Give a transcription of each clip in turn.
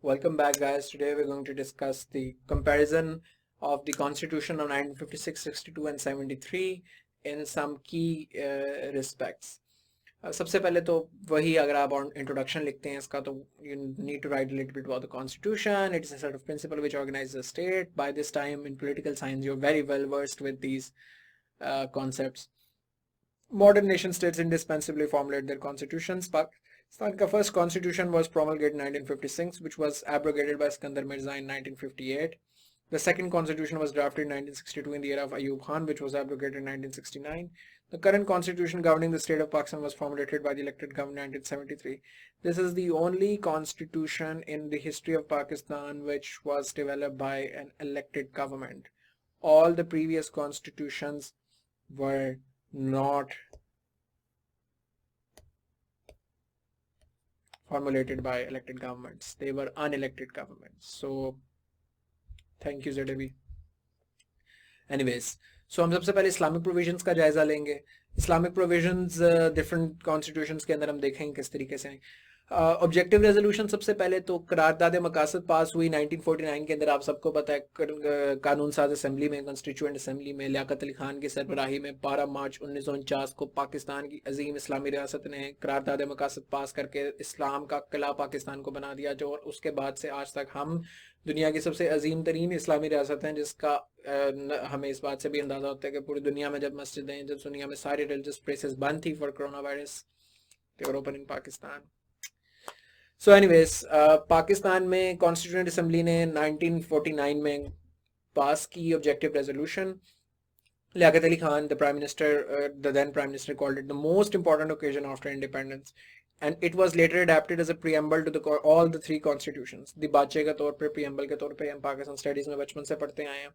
Welcome back, guys. Today we're going to discuss the comparison of the Constitution of 1956, 62 and 73 in some key respects. सबसे पहले तो वही अगर आप introduction लिखते हैं इसका तो you need to write a little bit about the Constitution. It is a set of principle which organizes the state. By this time in political science you're very well versed with these concepts. Modern nation states indispensably formulate their constitutions. Pakistan's first constitution was promulgated in 1956, which was abrogated by Iskandar Mirza in 1958. The second constitution was drafted in 1962 in the era of Ayub Khan, which was abrogated in 1969. The current constitution governing the state of Pakistan was formulated by the elected government in 1973. This is the only constitution in the history of Pakistan which was developed by an elected government. All the previous constitutions were not formulated by elected governments. They were unelected governments. So thank you ZAB. Anyways, so हम सबसे पहले Islamic provisions का जायजा लेंगे. Islamic provisions different constitutions के अंदर हम देखेंगे किस तरीके से. ऑब्जेक्टिव रेजोल्यूशन सबसे पहले तो करारदाद मकासद पास हुई 1949 के अंदर. आप सबको पता है कानून साज असम्बली में, कॉन्स्टिट्यूएंट असम्बली में लियाकत अली खान की सरबराही में 12 मार्च 1949 को पाकिस्तान की अजीम इस्लामी रियासत ने करारदाद मकासद पास करके इस्लाम का किला पाकिस्तान को बना दिया, जो उसके बाद से आज तक हम दुनिया की सबसे अजीम तरीन इस्लामी रियासत हैं, जिसका हमें इस बात से भी अंदाज़ा होता है कि पूरी दुनिया में जब मस्जिदें, जब दुनिया में सारी रिलीजियस प्लेसेस बंद थी for corona virus, they were open in Pakistan. So anyways, Pakistan में कॉन्स्टिट्यूएंट असम्बली ने 1949 में पास की objective resolution. Liaquat Ali Khan, the prime minister, the then prime minister, called it the most important occasion after independence, and it was later adapted as a preamble to all the three constitutions. दिबाचे के तौर पे, preamble के तौर पे हम Pakistan studies में बचपन से पढ़ते आए हैं.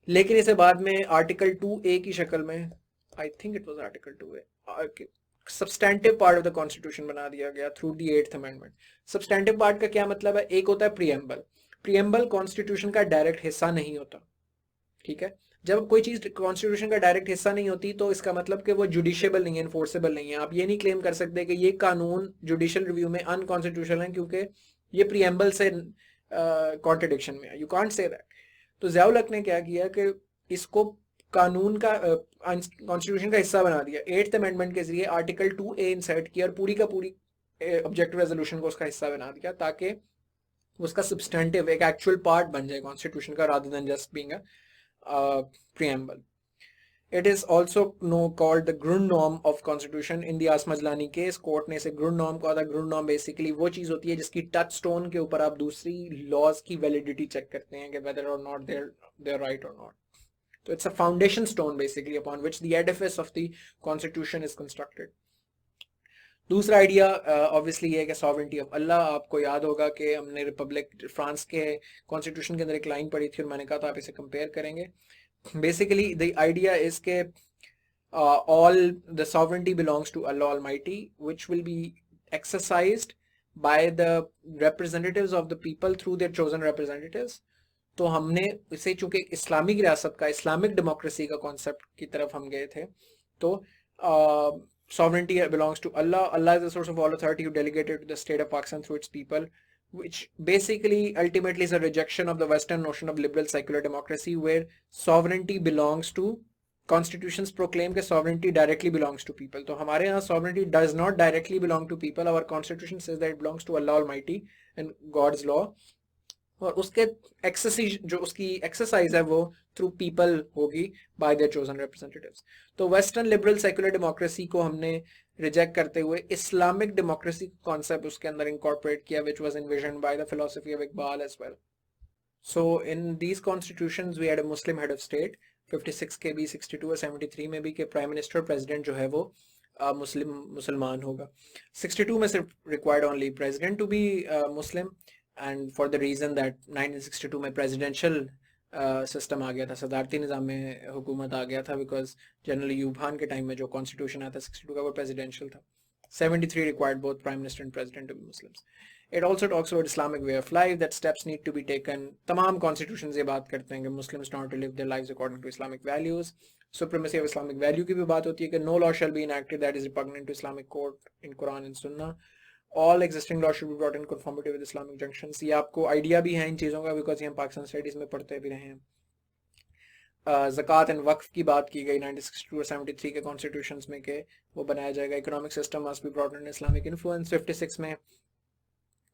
लेकिन इसे बाद में आर्टिकल 2A की शक्ल में, I think it was article 2A, substantive part of the constitution बना दिया गया through the 8th amendment. Substantive part का क्या मतलब है? एक होता है प्रीएम्बल. प्रीएम्बल कॉन्स्टिट्यूशन का डायरेक्ट हिस्सा नहीं होता, ठीक है. जब कोई चीज कॉन्स्टिट्यूशन का डायरेक्ट हिस्सा नहीं होती तो इसका मतलब कि वो जुडिशियबल नहीं है, इन्फोर्सेबल नहीं है. आप ये नहीं क्लेम कर सकते कि ये कानून जुडिशियल रिव्यू में अनकॉन्स्टिट्यूशनल है क्योंकि ये प्रीएम्बल से कॉन्ट्रडिक्शन में है. You can't say that. तो ज़ियाउल हक ने क्या किया कि इसको कानून का कॉन्स्टिट्यूशन का हिस्सा बना दिया. 8th अमेंडमेंट के जरिए आर्टिकल 2A इंसर्ट किया और पूरी का पूरी ऑब्जेक्टिव रेजोल्यूशन को उसका हिस्सा बना दिया ताकि उसका सब्सटेंटिव एक एक्चुअल पार्ट बन जाए कॉन्स्टिट्यूशन का, rather than just being preamble. It is also called the Grundnorm of Constitution. In the Asmajlani case, court ने इसे Grundnorm कहा था. Grundnorm बेसिकली वो चीज होती है जिसकी टच स्टोन के ऊपर आप दूसरी लॉज की वैलिडिटी चेक करते हैं कि whether or not they're right or not. So it's a foundation stone basically upon which the edifice of the constitution is constructed. दूसरा आइडिया ऑब्वियसली ये है कि सॉवरेंटी ऑफ अल्लाह. आपको याद होगा कि हमने रिपब्लिक फ्रांस के कॉन्स्टिट्यूशन के अंदर एक लाइन पढ़ी थी और मैंने कहा था आप इसे कंपेयर करेंगे. बेसिकली द आइडिया इज के all the sovereignty belongs to Allah Almighty, which will be exercised by the representatives of the people through their chosen representatives. तो हमने इसे चूंकि इस्लामिक रियासत का, इस्लामिक डेमोक्रेसी का कॉन्सेप्ट की तरफ हम गए थे, तो sovereignty belongs to Allah. Allah is the source of all authority who delegated to the state of Pakistan through its people, which basically ultimately is a rejection of the Western notion of liberal secular democracy where sovereignty belongs to constitutions proclaim that sovereignty directly belongs to people. तो हमारे यहाँ sovereignty does not directly belong to people. Our constitution says that it belongs to Allah Almighty and God's law. और उसके exercise जो उसकी exercise है वो through people होगी बाय देयर चोजन रिप्रेजेंटेटिव्स. तो वेस्टर्न लिबरल सेक्युलर डेमोक्रेसी को हमने रिजेक्ट करते हुए इस्लामिक डेमोक्रेसी कॉन्सेप्ट उसके अंदर इंकॉर्पोरेट किया, which was envisioned by the philosophy of Iqbal as well. So in these constitutions we had a Muslim head of state. 56 के भी, 62 और 73 में भी कि प्राइम मिनिस्टर प्रेसिडेंट जो है वो मुसलमान होगा. 62 में सिर्फ required only president to be Muslim, and for the reason that 1962 में presidential सिस्टम आ गया था, सदारती निज़ाम में हुकूमत आ गया था, बिकॉज जनरली यूब खान के टाइम में जो कॉन्स्टिट्यूशन आया था 62 का वो प्रेसिडेंशियल था. 73 required both prime minister and president to be Muslims. It also talks about Islamic way of life, that steps need to be taken. तमाम constitutions ये बात करते हैं कि Muslims not to live their lives according to Islamic values. Supremacy of Islamic value की भी बात होती है कि no law shall be enacted that is repugnant to Islamic code in Quran and Sunnah. All existing law should be brought in conformity with Islamic junctions. ये आपको idea भी है इन चीज़ों का, बिकॉज ये हम पाकिस्तान स्टडीज़ में पढ़ते भी रहे हैं। ज़कात एंड वक्फ की बात की गई 1962 और 73 के कॉन्स्टिट्यूशन में के वो बनाया जाएगा। Economic system must be brought in Islamic influence. 56 में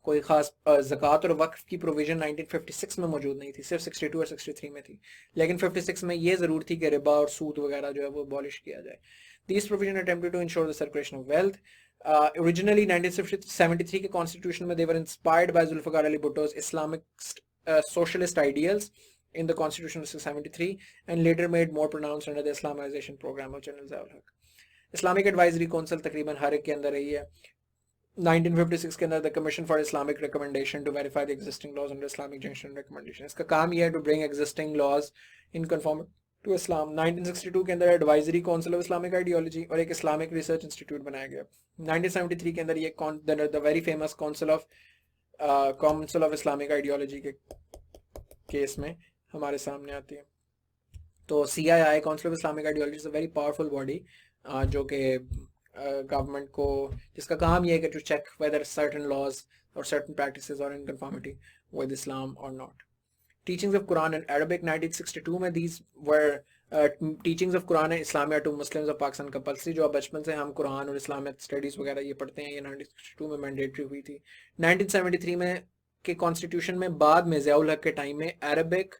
कोई खास ज़कात और वक्फ की प्रोविजन 1956 में मौजूद नहीं थी, सिर्फ 62 और 63 में थी। लेकिन 56 में ये ज़रूर थी कि रिबा और सूद वगैरह जो है वो अबॉलिश किया जाए। These provision attempted to ensure the circulation of wealth. Originally 1973 के कॉन्स्टिट्यूशन में they were inspired by Zulfikar Ali Bhutto's Islamic socialist ideals in the Constitution of 73 and later made more pronounced under the Islamization program of General Zia ul Haq. Islamic Advisory Council तकरीबन हर एक के अंदर रही है। 1956 के अंदर the Commission for Islamic Recommendation to verify the existing laws under Islamic Junction Recommendation, इसका काम यह है to bring existing laws in conformity to Islam। 1962 के अंदर Advisory Council of Islamic Ideology और एक Islamic Research Institute बनाया गया। 1973 के अंदर ये the very famous Council of Islamic Ideology के केस में हमारे सामने आती है। तो CII council of Islamic ideology is a very powerful body जो कि गवर्नमेंट को, जिसका काम ये है कि to check whether certain laws और certain practices are in conformity with Islam और not. Teachings of Quran and Arabic 1962 में these were teachings of Quran and Islamia to Muslims of Pakistan compulsory. जो अब बचपन से हम कुरान और इस्लामिक स्टडीज़ वगैरह ये पढ़ते हैं, ये 1962 में मैंडेटरी हुई थी। 1973 में के कॉन्स्टिट्यूशन में बाद में ज़िया उल हक के टाइम में अरबिक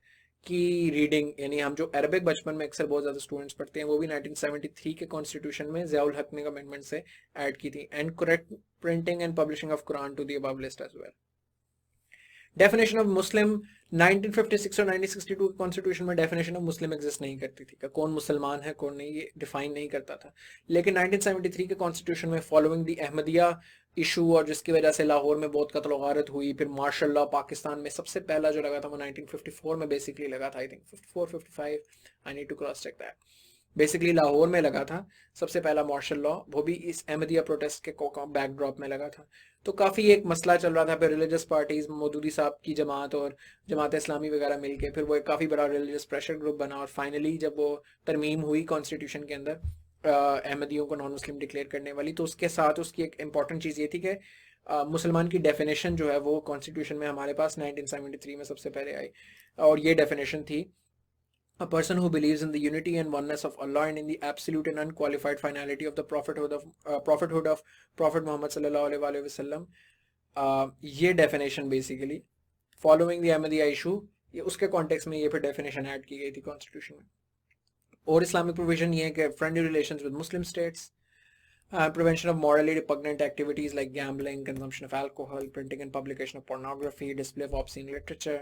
की रीडिंग, यानी हम जो अरबिक बचपन में अक्सर बहुत ज़्यादा स्टूडेंट्स पढ़ते हैं, वो भी 1973 के कॉन्स्टिट्यूशन में ज़िया उल हक ने अमेंडमेंट से ऐड की थी। And correct printing and publishing of Quran to the above list as well. Definition of Muslim 1956 और 1962 के कॉन्स्टिट्यूशन में डेफिनेशन ऑफ मुस्लिम एग्जिस्ट नहीं करती थी, कौन मुसलमान है कौन नहीं, ये डिफाइन नहीं करता था। लेकिन 1973 के कॉन्स्टिट्यूशन में फॉलोइंग द अहमदिया इशू और जिसकी वजह से लाहौर में बहुत कत्ल वारत हुई, फिर मार्शल लॉ पाकिस्तान में सबसे पहला जो लगा था वो 1954 में बेसिकली लगा था, I think 54 55, I need to cross check that. Basically Lahore में लगा था सबसे पहला मार्शल लॉ, वो भी इस अहमदिया प्रोटेस्ट के बैकड्रॉप में लगा था। तो काफ़ी एक मसला चल रहा था, फिर रिलीजियस पार्टीज मौदूदी साहब की जमात और जमात इस्लामी वगैरह मिलके फिर वो एक काफ़ी बड़ा रिलीजियस प्रेशर ग्रुप बना और फाइनली जब वो तरमीम हुई कॉन्स्टिट्यूशन के अंदर अहमदियों को नॉन मुस्लिम डिक्लेयर करने वाली, तो उसके साथ उसकी एक इम्पॉर्टेंट चीज़ ये थी कि मुसलमान की डेफिनेशन जो है वो कॉन्स्टिट्यूशन में हमारे पास 1973 में सबसे पहले आई, और ये डेफिनेशन थी a person who believes in the unity and oneness of Allah and in the absolute and unqualified finality of the prophethood of Prophet Muhammad sallallahu alaihi wasallam। ये definition basically following the Ahmadiyya issue, ये उसके context में ये फिर definition add की गई थी constitution में। और इस्लामिक प्रोविजन ये है कि friendly relations with Muslim states, prevention of morally repugnant activities like gambling, consumption of alcohol, printing and publication of pornography, display of obscene literature।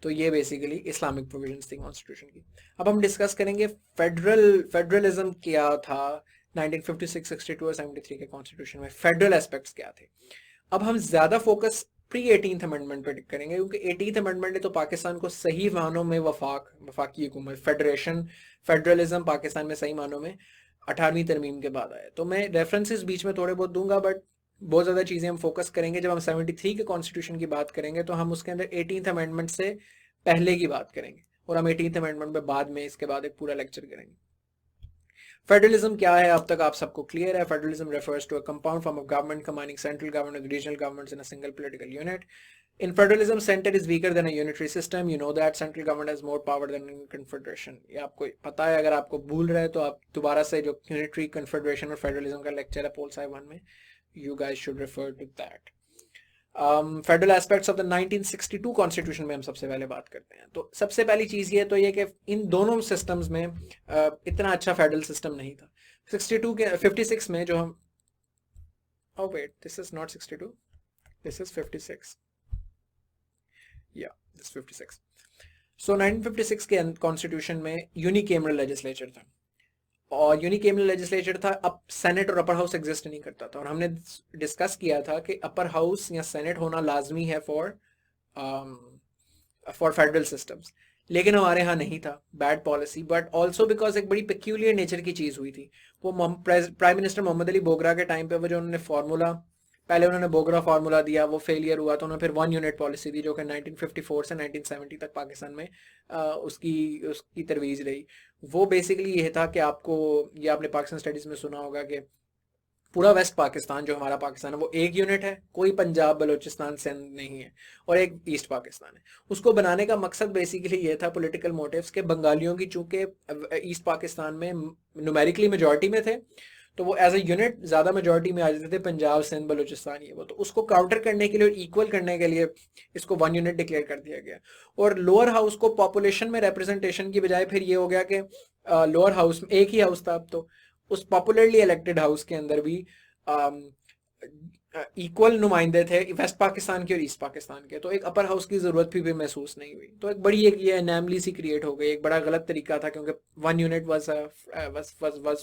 तो ये बेसिकली इस्लामिक प्रोविजंस थी कॉन्स्टिट्यूशन की। अब हम डिस्कस करेंगे फेडरलिज्म क्या था 1956, 62 और 73 के कॉन्स्टिट्यूशन में, फेडरल एस्पेक्ट्स क्या थे। अब हम ज्यादा फोकस प्री 18th अमेंडमेंट पे करेंगे, क्योंकि 18th अमेंडमेंट ने तो पाकिस्तान को सही मानों में वफाकी हुकूमत, फेडरलिज्म पाकिस्तान में सही मानों में 18वीं तरमीम के बाद आया। तो मैं रेफरेंसेस बीच में थोड़े बहुत दूंगा, बट बहुत ज़्यादा चीज़ें हम फोकस करेंगे जब हम 73 के कॉन्स्टिट्यूशन की बात करेंगे, तो हम उसके अंदर 18th अमेंडमेंट से पहले की बात करेंगे और हम 18th अमेंडमेंट पे बाद में इसके बाद एक पूरा लेक्चर करेंगे। फेडरलिज्म क्या है अब तक आप सबको क्लियर है। Federalism refers to a compound form of government combining central government with regional governments in a single political unit. In federalism, center is weaker than a unitary system. You know that central government has more power than in confederation. ये आपको पता है, अगर आपको भूल रहे तो आप दोबारा से जो unitary, confederation और federalism का लेक्चर है पोल साइड 1 में, you guys should refer to that. Federal aspects of the 1962 constitution में हम सबसे पहले बात करते हैं। तो सबसे पहली चीज़ ये तो ये कि इन दोनों सिस्टम्स में इतना अच्छा फेडरल सिस्टम नहीं था। 62 के 56 में जो हम wait, this is not 62, this is 56. Yeah, this is 56. So 1956 के कॉन्स्टिट्यूशन में यूनिकेमरल लेजिस्लेचर था, और यूनिकेमरल लेजिस्लेचर था। अब सेनेट और अपर हाउस एग्जिस्ट नहीं करता था, और हमने डिस्कस किया था कि अपर हाउस या सेनेट होना लाजमी है फॉर फेडरल सिस्टम्स, लेकिन हमारे यहाँ नहीं था, bad policy, but also because एक बड़ी पेक्यूलियर नेचर की चीज़ हुई थी। वो प्राइम मिनिस्टर मोहम्मद अली बोगरा के टाइम पे वो जो उन्होंने फार्मूला, पहले उन्होंने बोगरा फार्मूला दिया, वो फेलियर हुआ, तो उन्होंने फिर 1 यूनिट पॉलिसी दी जो कि 1954 से 1970 तक पाकिस्तान में उसकी तरवीज रही। वो बेसिकली ये था कि आपको, ये आपने पाकिस्तान स्टडीज़ में सुना होगा कि पूरा वेस्ट पाकिस्तान जो हमारा पाकिस्तान है वो एक यूनिट है, कोई पंजाब बलूचिस्तान सिंध नहीं है, और एक ईस्ट पाकिस्तान है। उसको बनाने का मकसद बेसिकली ये था, पॉलिटिकल मोटिव्स, के बंगालियों की चूंकि ईस्ट पाकिस्तान में न्यूमेरिकली मेजॉरिटी में थे, तो वो एज ए यूनिट ज़्यादा मेजॉरिटी में आ जाते थे, पंजाब सिंध बलूचिस्तान ये वो, तो उसको काउंटर करने के लिए और इक्वल करने के लिए इसको वन यूनिट डिक्लेयर कर दिया गया। और लोअर हाउस को पॉपुलेशन में रिप्रेजेंटेशन की बजाय फिर ये हो गया कि लोअर हाउस में एक ही हाउस था अब, तो उस पॉपुलरली इलेक्टेड हाउस के अंदर भी इक्वल नुमाइंदे थे वेस्ट पाकिस्तान के और ईस्ट पाकिस्तान के, तो एक अपर हाउस की जरूरत भी महसूस नहीं हुई। तो एक बड़ी एक ये एनैमली सी क्रिएट हो गई, एक बड़ा गलत तरीका था, क्योंकि one unit was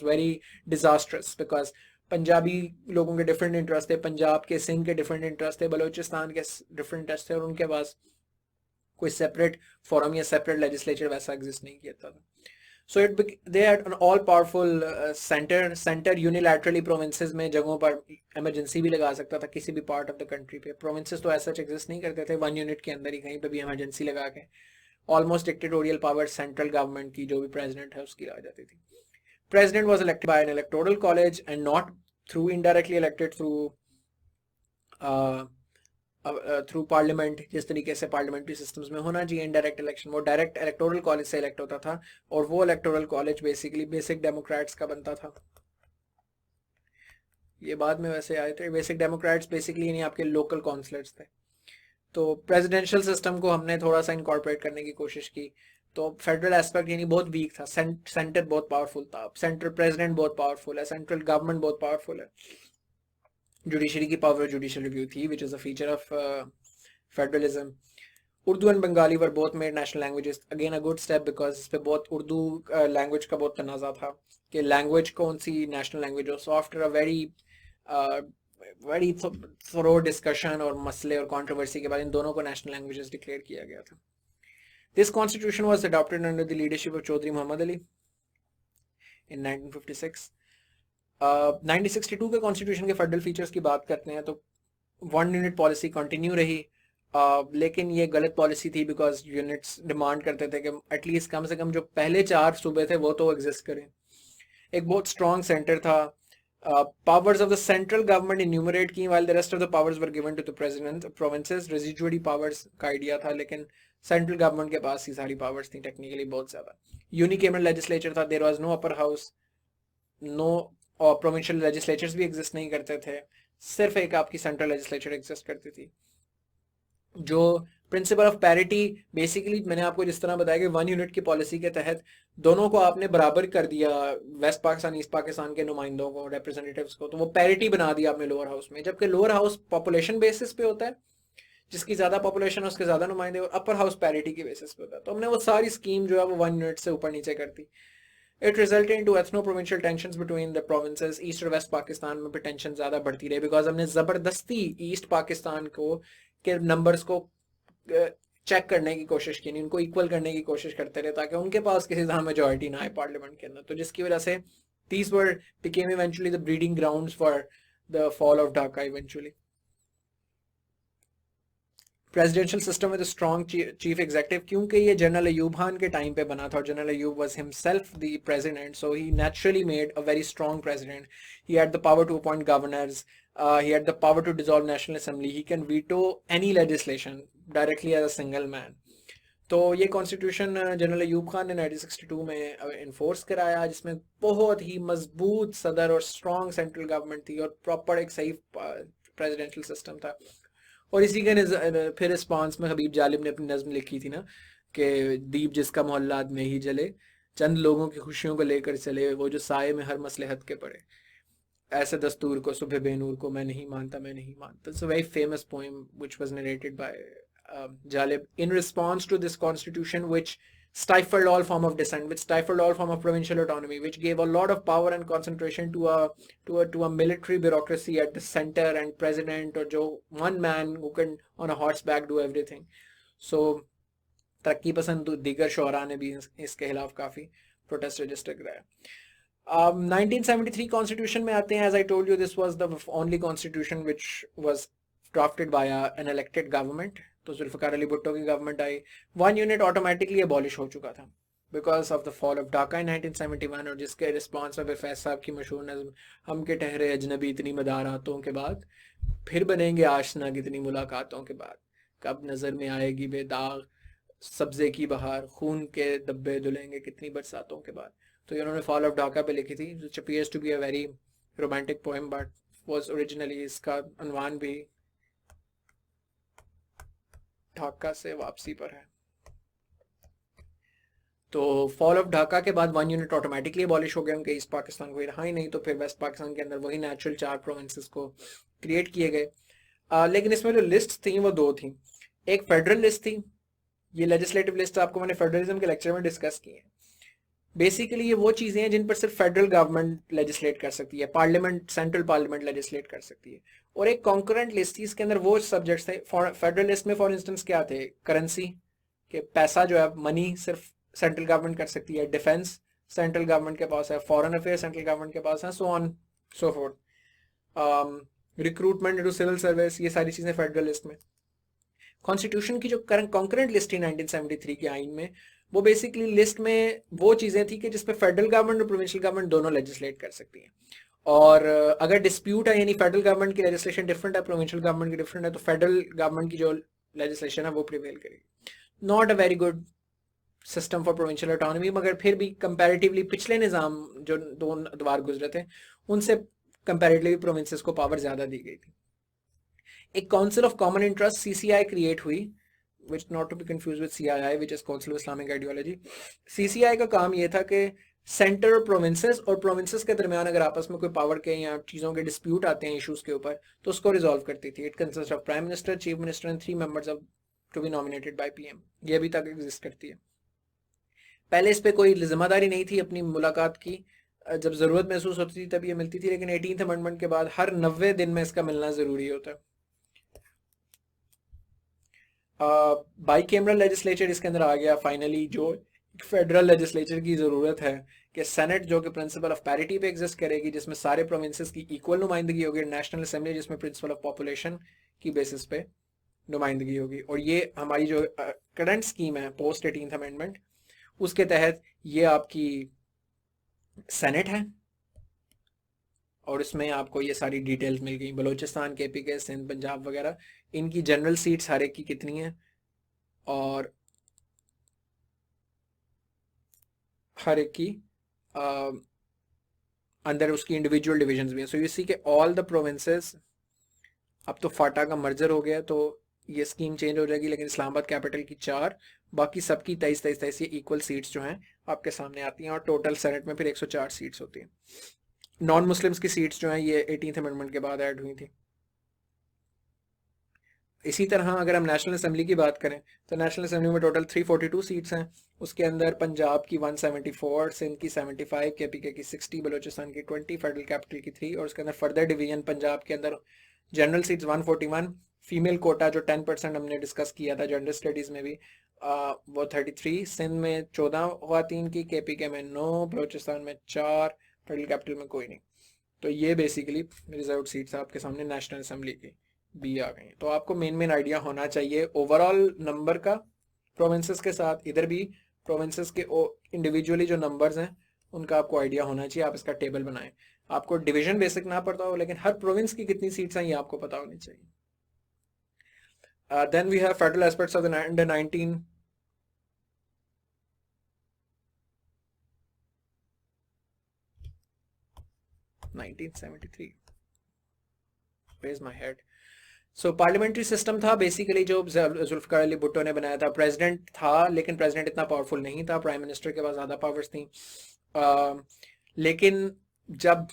very disastrous, because Punjabi लोगों के डिफरेंट इंटरेस्ट थे, पंजाब के सिंध के डिफरेंट इंटरेस्ट थे, बलूचिस्तान के डिफरेंट इंटरेस्ट थे, और उनके पास कोई सेपरेट फोरम या सेपरेट लेजिस्लेचर वैसा एग्जिस्ट नहीं किया था। So they had an all powerful center unilaterally provinces में जगहों पर emergency भी लगा सकता था किसी भी part of the country पे। provinces तो ऐसा exist नहीं करते थे, one unit के अंदर ही कहीं पे भी emergency लगा के almost dictatorial power central government की जो भी president है उसकी आ जाती थी। President was elected by an electoral college and not through indirectly elected through parliament, जिस तरीके से पार्लियामेंट्री सिस्टम्स में होना चाहिए इनडायरेक्ट इलेक्शन, वो डायरेक्ट इलेक्टोरल कॉलेज से इलेक्ट होता था, और वो electoral college basically basic Democrats का बनता था। ये बाद में वैसे आए थे, बेसिक डेमोक्रेट्स बेसिकली यानी आपके लोकल काउंसलर्स थे। तो प्रेसिडेंशियल सिस्टम को हमने थोड़ा सा इनकॉर्पोरेट करने की कोशिश की, तो फेडरल एस्पेक्ट यानी बहुत वीक था, सेंटर बहुत पावरफुल था, सेंट्रल प्रेसिडेंट बहुत पावरफुल है, सेंट्रल गवर्नमेंट बहुत पावरफुल है, जुडिशरी की पावर जुडिशियल रिव्यू थी, which is a feature of federalism. Urdu and Bengali were both made national languages, again a good step, because इस पे बहुत उर्दू लैंग्वेज का बहुत तनाज़ा था कि लैंग्वेज कौन सी नेशनल लैंग्वेज हो। So after a very thorough discussion और मसले और कंट्रोवर्सी के बाद इन दोनों को नेशनल लैंग्वेजेस डिक्लेयर किया गया था। This constitution was adopted under the leadership of Chaudhry Mohammad Ali in 1956। 1962 के कॉन्स्टिट्यूशन के फेडरल फीचर्स की बात करते हैं तो वन यूनिट पॉलिसी कंटिन्यू रही, लेकिन ये गलत पॉलिसी थी, बिकॉज यूनिट्स डिमांड करते थे कि एटलीस्ट कम से कम जो पहले 4 सूबे थे वो तो एग्जिस्ट करें। एक बहुत स्ट्रॉन्ग सेंटर था, powers of the central government enumerate की, while the rest of the powers were given to the president. Provinces residually powers का आइडिया था, लेकिन सेंट्रल गवर्नमेंट के पास ही सारी पावर्स थी, टेक्निकली बहुत ज्यादा। यूनिकेमरल लेजिस्लेचर था, there was no upper house, no, और प्रोविंशियल लेजिस्लेचर्स भी एग्जिस्ट नहीं करते थे, सिर्फ एक आपकी सेंट्रल लेजिस्लेचर एग्जिस्ट करती थी। जो प्रिंसिपल ऑफ पैरिटी, बेसिकली मैंने आपको जिस तरह बताया कि वन यूनिट की पॉलिसी के तहत दोनों को आपने बराबर कर दिया, वेस्ट पाकिस्तान ईस्ट पाकिस्तान के नुमाइंदों को, रिप्रेजेंटेटिव्स को, तो वो पैरिटी बना दिया आपने लोअर हाउस में, जबकि लोअर हाउस पॉपुलेशन बेसिस पे होता है, जिसकी ज्यादा पॉपुलेशन है उसके ज्यादा नुमाइंदे, और अपर हाउस पैरिटी की बेसिस पे होता है। तो हमने वो सारी स्कीम जो है वो वन यूनिट से ऊपर नीचे कर दी। It resulted into ethno-provincial tensions between the provinces. East और वेस्ट पाकिस्तान में भी टेंशन ज़्यादा बढ़ती रही, बिकॉज हमने ज़बरदस्ती ईस्ट पाकिस्तान को के नंबर्स को चेक करने की कोशिश की, नहीं उनको इक्वल करने की कोशिश करते रहे, ताकि उनके पास किसी तरह मेजॉरिटी ना आए पार्लियामेंट के अंदर, तो जिसकी वजह से these were became eventually the breeding grounds for the fall of Dhaka eventually. Presidential system with strong chief executive, क्योंकि ये जनरल अयूब खान के टाइम पे बना था, और general Ayub was himself the president, so he naturally made a very strong president. He had the power to appoint governors, he had the power to dissolve national assembly, he can veto any legislation directly as a single man. तो ये constitution general Ayub Khan ने 1962 में enforce कराया, जिसमें बहुत ही मजबूत सदर और स्ट्रॉन्ग सेंट्रल गवर्नमेंट थी, और प्रॉपर एक सही प्रेसिडेंशियल सिस्टम था। और इसी के फिर रिस्पॉन्स में हबीब जालिब ने अपनी नज़्म लिखी थी ना, कि दीप जिसका मोहल्ला में ही जले, चंद लोगों की खुशियों को लेकर चले, वो जो साये में हर मसलहत के पड़े, ऐसे दस्तूर को सुबह बेनूर को मैं नहीं मानता, मैं नहीं मानता। It's a very famous poem which was narrated by Jalib in response to this constitution, which stifled all form of dissent, which stifled all form of provincial autonomy, which gave a lot of power and concentration to a military bureaucracy at the center and president, or जो one man who can on a horseback do everything. So तरक्की पसंद दीगर शोरा ने भी इसके खिलाफ काफी protest register कराया। 1973 कॉन्स्टिट्यूशन में आते हैं। As I told you, this was the only constitution which was drafted by an elected government. तो जुल्फिकार अली भुट्टो की गवर्नमेंट आई, वन यूनिट ऑटोमेटिकली अबॉलिश हो चुका था। Because of the fall of Dhaka in 1971, और जिसके रिस्पॉन्स में फिर फैज साहब की मशहूर नज़्म हम के ठहरे अजनबी इतनी मदारातों के बाद फिर बनेंगे आशना कितनी मुलाकातों के बाद, कब नज़र में आएगी बेदाग सब्जे की बहार, खून के दब्बे धुलेंगे कितनी बरसातों के बाद। तो ये उन्होंने फॉल ऑफ ढाका पे लिखी थी, which appears to be a very romantic poem, but was originally, इसका अनवान भी ढाका से वापसी पर है। तो फॉल ऑफ ढाका के बाद 1 यूनिट ऑटोमेटिकली अबॉलिश हो गया, उनके ईस्ट पाकिस्तान को रहा ही नहीं, तो फिर वेस्ट पाकिस्तान के अंदर वही नेचुरल 4 प्रोविंसेस को क्रिएट किए गए। लेकिन इसमें जो लिस्ट थी वो 2 थी। एक फेडरल लिस्ट थी, ये लेजिस्लेटिव लिस्ट आपको मैंने फेडरलिज्म के लेक्चर में डिस्कस की है। बेसिकली ये वो चीज़ें हैं जिन पर सिर्फ फेडरल गवर्नमेंट लेजिस्लेट कर सकती है, पार्लियामेंट, सेंट्रल पार्लियामेंट लेजिस्लेट कर सकती है। और एक कॉन्करेंट लिस्ट थी, इसके अंदर वो सब्जेक्ट्स थे। फेडरल लिस्ट में फॉर इंस्टेंस क्या थे, करेंसी के पैसा जो है, मनी सिर्फ सेंट्रल गवर्नमेंट कर सकती है, डिफेंस सेंट्रल गवर्नमेंट के पास है, फॉरेन अफेयर सेंट्रल गवर्नमेंट के पास है, so on so forth, recruitment into civil service, ये सारी चीज़ें फेडरल लिस्ट में। कॉन्स्टिट्यूशन की जो कॉन्करेंट लिस्ट थी 1973 के आइन में, वो बेसिकली लिस्ट में वो चीज़ें थी कि जिसपे फेडरल गवर्नमेंट और प्रोविंशियल गवर्नमेंट दोनों लेजिस्लेट कर सकती हैं। और अगर डिस्प्यूट है, यानी फेडरल गवर्नमेंट की लेजिस्लेशन डिफरेंट है, प्रोविंशियल गवर्नमेंट की डिफरेंट है, तो फेडरल गवर्नमेंट की जो लेजिस्लेशन है वो प्रिवेल करेगी। Not a very good system for provincial autonomy, मगर फिर भी कंपैरेटिवली पिछले निज़ाम जो 2 अदवार गुजरे थे उनसे कंपैरेटिवली प्रोविंसेस को पावर ज़्यादा दी गई थी। एक council of common interest CCI create हुई, which not to be confused with CII, which is Council of Islamic Ideology। CCI का काम ये था कि सेंटर और प्रोविंसेस और प्रोविंसेस के दरमियान अगर आपस में कोई पावर के या चीज़ों के डिस्प्यूट आते हैं इश्यूज के ऊपर, तो उसको रिजॉल्व करती थी। It consist of prime minister, chief minister and 3 members of to be nominated by PM। ये अभी तक एग्जिस्ट करती है। पहले इस पर कोई जिम्मेदारी नहीं थी अपनी मुलाकात की, जब ज़रूरत महसूस होती थी तब ये मिलती थी, लेकिन 18th अमेंडमेंट के बाद हर 90 दिन में इसका मिलना ज़रूरी होता है। बाई कैमरल लेजिस्लेचर इसके अंदर आ गया फाइनली, जो फेडरल लेजिस्लेचर की ज़रूरत है कि सेनेट जो कि प्रिंसिपल ऑफ पैरिटी पे एग्जिस्ट करेगी, जिसमें सारे प्रोविंसेस की इक्वल नुमाइंदगी होगी, नेशनल असेंबली जिसमें प्रिंसिपल ऑफ पॉपुलेशन की बेसिस पे नुमाइंदगी होगी। और ये हमारी जो करंट स्कीम है पोस्ट 18th अमेंडमेंट, उसके तहत ये आपकी सेनेट है, और इसमें आपको ये सारी डिटेल्स मिल गई, बलूचिस्तान, KPK, सिंध, पंजाब वगैरह, इनकी जनरल सीट्स हर एक की कितनी है, और हर एक की अंदर उसकी इंडिविजुअल डिविजन्स भी हैं। सो यू सी के ऑल द प्रोविंसेस, अब तो फाटा का मर्जर हो गया तो ये स्कीम चेंज हो जाएगी, लेकिन इस्लामाबाद कैपिटल की 4, बाकी सबकी 23 ये इक्वल सीट्स जो हैं आपके सामने आती हैं, और टोटल सेनेट में फिर 104 सीट्स होती हैं। नॉन मुस्लिम्स की सीट्स जो हैं ये 18th अमेंडमेंट के बाद ऐड हुई थी। इसी तरह अगर हम नेशनल असेंबली की बात करें तो नेशनल असेंबली में टोटल 342 सीट्स हैं। उसके अंदर पंजाब की 174, सिंध की 75, KPK की 60, बलूचिस्तान की 20, फेडरल कैपिटल की 3, और उसके अंदर फर्दर डिवीजन पंजाब के अंदर जनरल सीट्स 141, फीमेल कोटा जो 10% हमने डिस्कस किया था जेंडर स्टडीज़ में भी, वो 33, सिंध में 14 ख़वातीन की, KPK में 9, बलूचिस्तान में 4, फेडरल कैपिटल में कोई नहीं। तो ये बेसिकली रिजर्व सीट्स आपके सामने नेशनल असेंबली की भी आ गई। तो आपको मेन आइडिया होना चाहिए ओवरऑल नंबर का प्रोविंसेस के साथ, इधर भी प्रोविंसेस के इंडिविजुअली जो नंबर्स हैं उनका आपको आइडिया होना चाहिए। आप इसका टेबल बनाएं। आपको डिवीजन बेसिक ना पता हो, लेकिन हर प्रोविंस की कितनी सीट्स हैं ये आपको पता होनी चाहिए। Then we have federal aspects of the under 1973। Where's my head? So parliamentary system था बेसिकली जो जुल्फिकार अली भुट्टो ने बनाया था। प्रेसिडेंट था, लेकिन प्रेसिडेंट इतना पावरफुल नहीं था, प्राइम मिनिस्टर के पास ज़्यादा पावर्स थी। लेकिन जब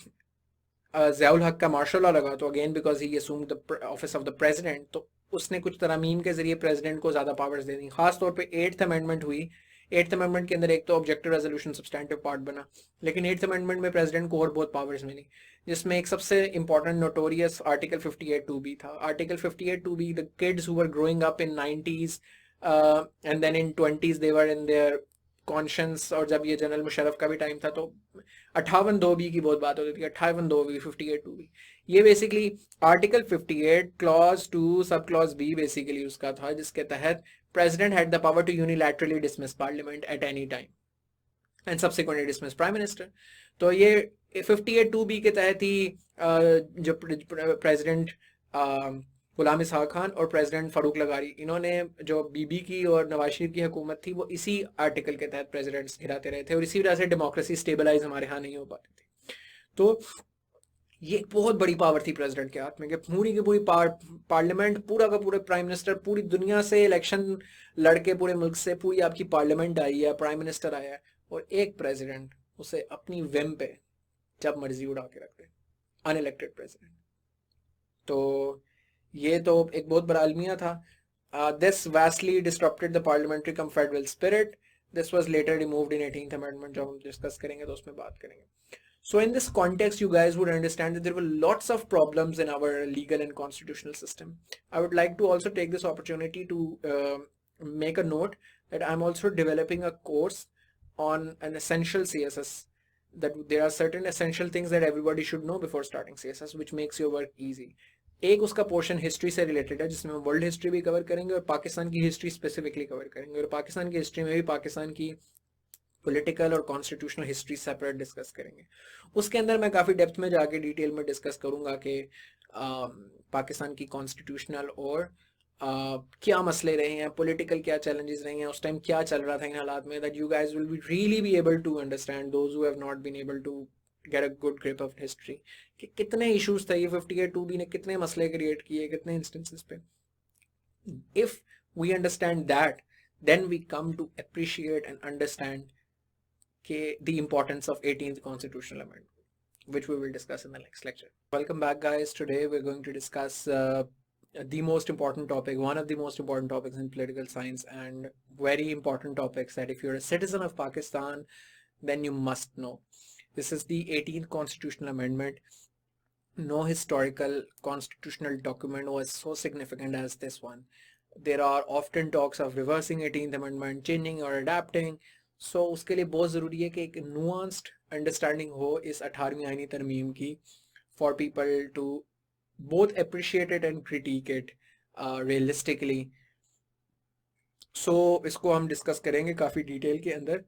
ज़ियाउल हक का मार्शल लॉ लगा, तो again because he assumed the office of the president, तो उसने कुछ तरमीम के जरिए प्रेसिडेंट को ज़्यादा पावर्स दे दी। खास तौर पे 8th अमेंडमेंट हुई। 8th अमेंडमेंट के अंदर एक तो ऑब्जेक्टिव रेजोल्यूशन सब्सटैंटिव पार्ट बना, लेकिन 8th अमेंडमेंट में प्रेसिडेंट को और बहुत पावर्स मिली, जिसमें एक सबसे इंपॉर्टेंट नोटोरियस आर्टिकल 58(2)(b था। Article 58(2)(b, the kids who were growing up in 90s and then in 20s they were in their consciences, और जब ये जनरल मुशर्रफ का भी टाइम था तो 58(2)(b की बहुत बात होती थी। 58(2)(b), 58(2)(b, ये basically article 58 clause 2 sub clause B basically उसका था, जिसके तहत president had the power to unilaterally dismiss parliament at any time. And subsequently dismiss prime minister. तो ये 58(2)B के तहत ही जो प्रेसिडेंट गुलाम इसहाक खान और प्रेसिडेंट फारूक लगारी, इन्होंने जो बीबी की और नवाज शरीफ की हुकूमत थी वो इसी आर्टिकल के तहत प्रेसिडेंट्स गिराते रहे थे, और इसी वजह से डेमोक्रेसी स्टेबलाइज हमारे यहाँ नहीं हो पाती थी। तो ये बहुत बड़ी पावर थी प्रेसिडेंट के हाथ में कि पूरी की पूरी पार्लियामेंट, पूरा का पूरा प्राइम मिनिस्टर, पूरी दुनिया से इलेक्शन लड़के पूरे मुल्क से पूरी आपकी पार्लियामेंट आई है, प्राइम मिनिस्टर आया है, और एक प्रेसिडेंट उसे अपनी विम पे जब मर्जी उड़ा के रख दे, अनइलेक्टेड प्रेसिडेंट। तो ये तो एक बहुत बड़ा अलमिया था। This vastly disturbed the parliamentary cum federal spirit. This was later removed in 18th amendment, जो हम डिस्कस करेंगे तो उसमें बात करेंगे। So in this context, you guys would understand that there were lots of problems in our legal and constitutional system. I would like to also take this opportunity to make a note that I'm also developing a course on an essential CSS, that there are certain essential things that everybody should know before starting CSS, which makes your work easy. एक उसका portion history से related है, जिसमें हम world history भी cover करेंगे और पाकिस्तान की हिस्ट्री स्पेसिफिकली कवर करेंगे, और पाकिस्तान की हिस्ट्री में भी पाकिस्तान की पॉलिटिकल और कॉन्स्टिट्यूशनल हिस्ट्री सेपरेट डिस्कस करेंगे। उसके अंदर मैं काफ़ी डेप्थ में जाके डिटेल में डिस्कस करूंगा कि पाकिस्तान की कॉन्स्टिट्यूशनल और क्या मसले रहे हैं, पॉलिटिकल क्या चैलेंजेस रहे हैं, उस टाइम क्या चल रहा था इन हालात में, that you guys will be really be able to understand, those who have not been able to get a good grip of history, कि कितने इश्यूज थे ये 58(2)B ने कितने मसले क्रिएट किए कितने इंस्टेंसेस पे। If we understand that, then we come to appreciate and understand the importance of 18th constitutional amendment, which we will discuss in the next lecture. Welcome back, guys. Today we're going to discuss the most important topic, one of the most important topics in political science, and very important topics that if you're a citizen of Pakistan, then you must know. This is the 18th constitutional amendment. No historical constitutional document was so significant as this one. There are often talks of reversing 18th amendment, changing or adapting. So उसके लिए बहुत ज़रूरी है कि एक nuanced understanding हो इस 18वीं आईनी तरमीम की, for people to both appreciate it and critique it realistically. So इसको हम डिस्कस करेंगे काफ़ी डिटेल के अंदर।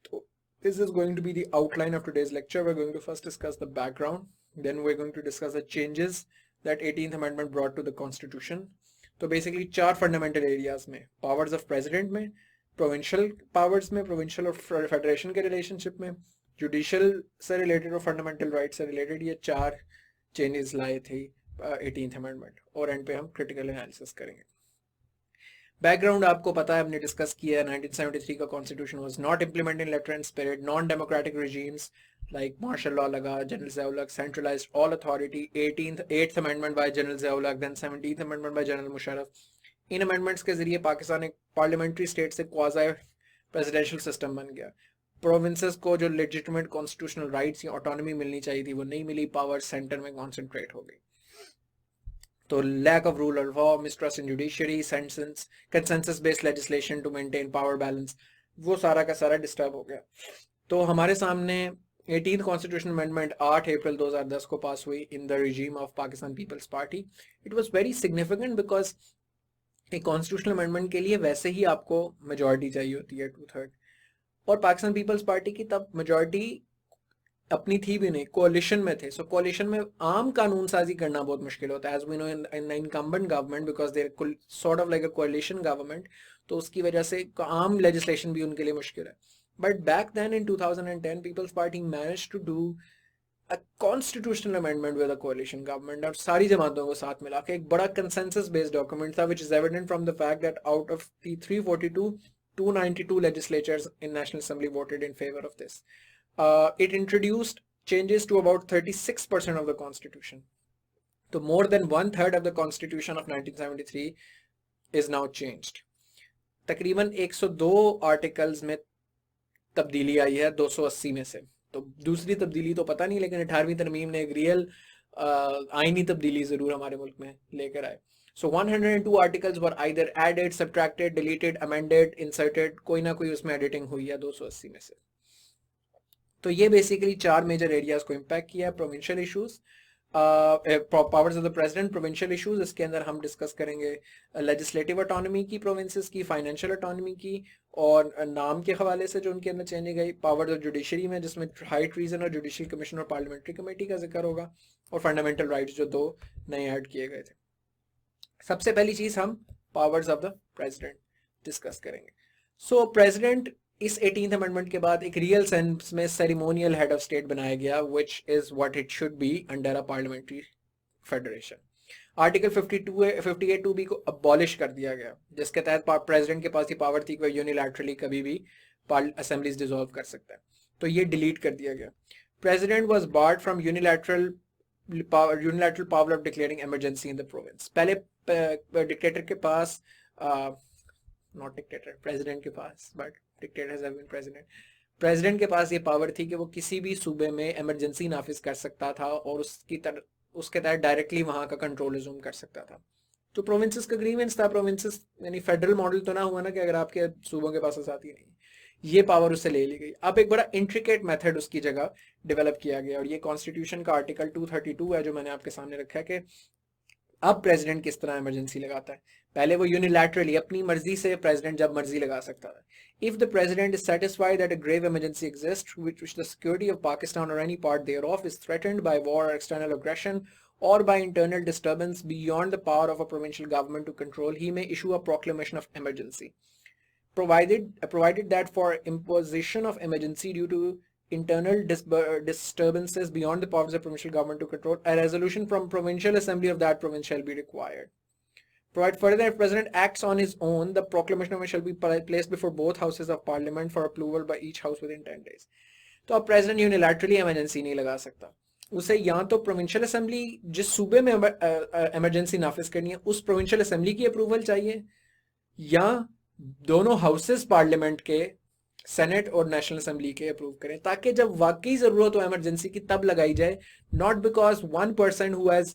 तो this is going to be the outline of today's lecture. We're going to first discuss the background, then we're going to discuss the changes that 18th amendment brought to the constitution. तो basically 4 fundamental areas में, powers of president में, provincial powers में, provincial और federation के relationship में, judicial से related और fundamental right से रिलेटेड, ये 4 चेंजेस लाए थे 18th अमेंडमेंट, और एंड पे हम क्रिटिकल एनालिसिस करेंगे। बैकग्राउंड आपको पता है, हमने डिस्कस किया है। 1973 का constitution was not implemented in letter and spirit, non democratic regimes like martial law लगा, general Zia ul Haq centralised all authority, 8th amendment by general Zia ul Haq, then 17th amendment by general Musharraf. इन अमेंडमेंट्स के जरिए पाकिस्तान एक पार्लियामेंट्री स्टेट से quasi presidential system बन गया। Provinces को जो लेजिटिमेट कॉन्स्टिट्यूशनल राइट्स या ऑटोनॉमी मिलनी चाहिए थी वो नहीं मिली, पावर सेंटर में कॉन्सेंट्रेट हो गई। तो lack of rule of law, mistrust in judiciary, consensus based legislation to maintain power balance, वो सारा का सारा डिस्टर्ब हो गया। तो हमारे सामने 18th कॉन्स्टिट्यूशन अमेंडमेंट 8 अप्रैल 2010 को पास हुई in the regime of Pakistan Peoples Party. It was very significant because एक कॉन्स्टिट्यूशनल अमेंडमेंट के लिए वैसे ही आपको मेजॉरिटी चाहिए होती है 2/3, और पाकिस्तान पीपल्स पार्टी की तब मेजॉरिटी अपनी थी भी नहीं, कोalition में थे। सो कोalition में आम कानून साजी करना बहुत मुश्किल होता है, as we know in incumbent government, because there sort of like a coalition government, तो उसकी वजह से आम लेजिस्लेशन भी उनके लिए मुश्किल है। But back then in 2010 Peoples Party managed to do a constitutional amendment with a coalition government, और सारी जमातों को साथ मिला के एक बड़ा consensus based document था, which is evident from the fact that out of the 342, 292 legislatures in National Assembly voted in favor of this. It introduced changes to about 36% of the constitution. So more than 1/3 of the constitution of 1973 is now changed. तकरीबन 102 articles में तब्दीली आई है 280 में से। तो दूसरी तब्दीली तो पता नहीं, लेकिन 18वीं तरमीम ने एक रियल आईनी तब्दीली जरूर हमारे मुल्क में लेकर आए। So 102 articles were either added, subtracted, deleted, amended, inserted, कोई ना कोई उसमें एडिटिंग हुई है 280 में से। तो ये बेसिकली 4 मेजर एरियाज को इम्पैक्ट किया। Provincial issues, powers of the president, provincial issues, इसके अंदर हम डिस्कस करेंगे लेजिस्लेटिव ऑटोनॉमी की, प्रोविंसेस की, फाइनेंशियल ऑटोनॉमी की, और नाम के हवाले से जो उनके अंदर चेंज गई, पावर्स ऑफ जुडिशरी में जिसमें हाई ट्रीजन और जुडिशियल कमीशन और पार्लियामेंट्री कमेटी का जिक्र होगा, और फंडामेंटल राइट्स जो 2 नए ऐड किए गए थे। सबसे पहली चीज हम powers of the president discuss करेंगे। सो प्रेसिडेंट इस 18th अमेंडमेंट के बाद एक रियल सेंस में सेरेमोनियल हेड ऑफ स्टेट बनाया गया, which is what it should be under a parliamentary federation. Article 58(2)(b) को अबॉलिश कर दिया गया, जिसके तहत प्रेसिडेंट के पास ये पावर थी कि वह यूनिलैटरली कभी भी असेंबलीज डिसॉल्व कर सकता है, तो ये डिलीट कर दिया गया। President was barred from unilateral power of declaring emergency in the province. पहले डिक्टेटर के पास, नॉट डिक्टेटर, प्रेसिडेंट के पास, but dictators have been president के पास ये पावर थी कि वो किसी भी सूबे में इमरजेंसी नाफिज कर सकता था और उसके तहत डायरेक्टली वहां का कंट्रोल रिज्यूम कर सकता था। तो प्रोविंसेस का ग्रीवेंस था, प्रोविंसेस यानी फेडरल मॉडल तो ना हुआ ना कि अगर आपके सूबों के पास आती नहीं, ये पावर उससे ले ली गई। अब एक बड़ा इंट्रिकेट मेथड उसकी जगह डेवलप किया गया, और ये कॉन्स्टिट्यूशन का आर्टिकल 232 है जो मैंने आपके सामने रखा है कि अब प्रेसिडेंट किस तरह इमरजेंसी लगाता है। पहले वो यूनिलैटरली अपनी मर्जी से प्रेसिडेंट जब मर्जी लगा सकता था। If the president is satisfied that a grave emergency exists, which the security of Pakistan or any part thereof is threatened by war or external aggression or by internal disturbance beyond the power of a provincial government to control, he may issue a proclamation of emergency. Provided that for imposition of emergency due to internal disturbances beyond the powers of provincial government to control, a resolution from provincial assembly of that province shall be required. Provide further that if President acts on his own, the proclamation of it shall be placed before both houses of parliament for approval by each house within 10 days. तो अब president unilaterally emergency नहीं लगा सकता, उसे या तो provincial assembly जिस सूबे में इमरजेंसी नाफिज करनी है उस प्रोविंशियल असेंबली की अप्रूवल चाहिए, या दोनों हाउसेस पार्लियामेंट के, सेनेट और नेशनल असेंबली के अप्रूव करें, ताकि जब वाकई जरूरत हो इमरजेंसी की तब लगाई जाए, not because one person who has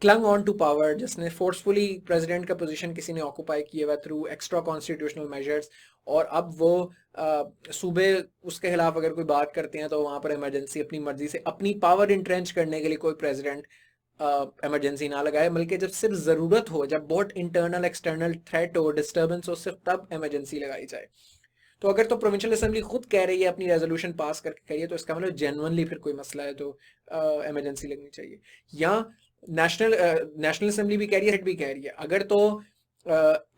clung on to power, जिसने फोर्सफुली प्रेसिडेंट का पोजीशन किसी ने ऑक्यूपाई किया हुआ थ्रू एक्स्ट्रा कॉन्स्टिट्यूशनल मेजर्स, और अब वो सूबे उसके खिलाफ अगर कोई बात करते हैं तो वहां पर इमरजेंसी अपनी मर्जी से अपनी पावर इंट्रेंच करने के लिए कोई प्रेसिडेंट इमरजेंसी ना लगाए, बल्कि जब सिर्फ जरूरत हो, जब बहुत इंटरनल एक्सटर्नल थ्रेट हो, डिस्टर्बेंस हो, सिर्फ तब इमरजेंसी लगाई जाए। तो अगर तो प्रोविंशियल असेंबली खुद कह रही है अपनी रेजोल्यूशन पास करके करिए, तो इसका मतलब जेन्युइनली फिर कोई मसला है तो इमरजेंसी लगनी चाहिए। या नेशनल असेंबली भी कह रही है, भी कह रही है, अगर तो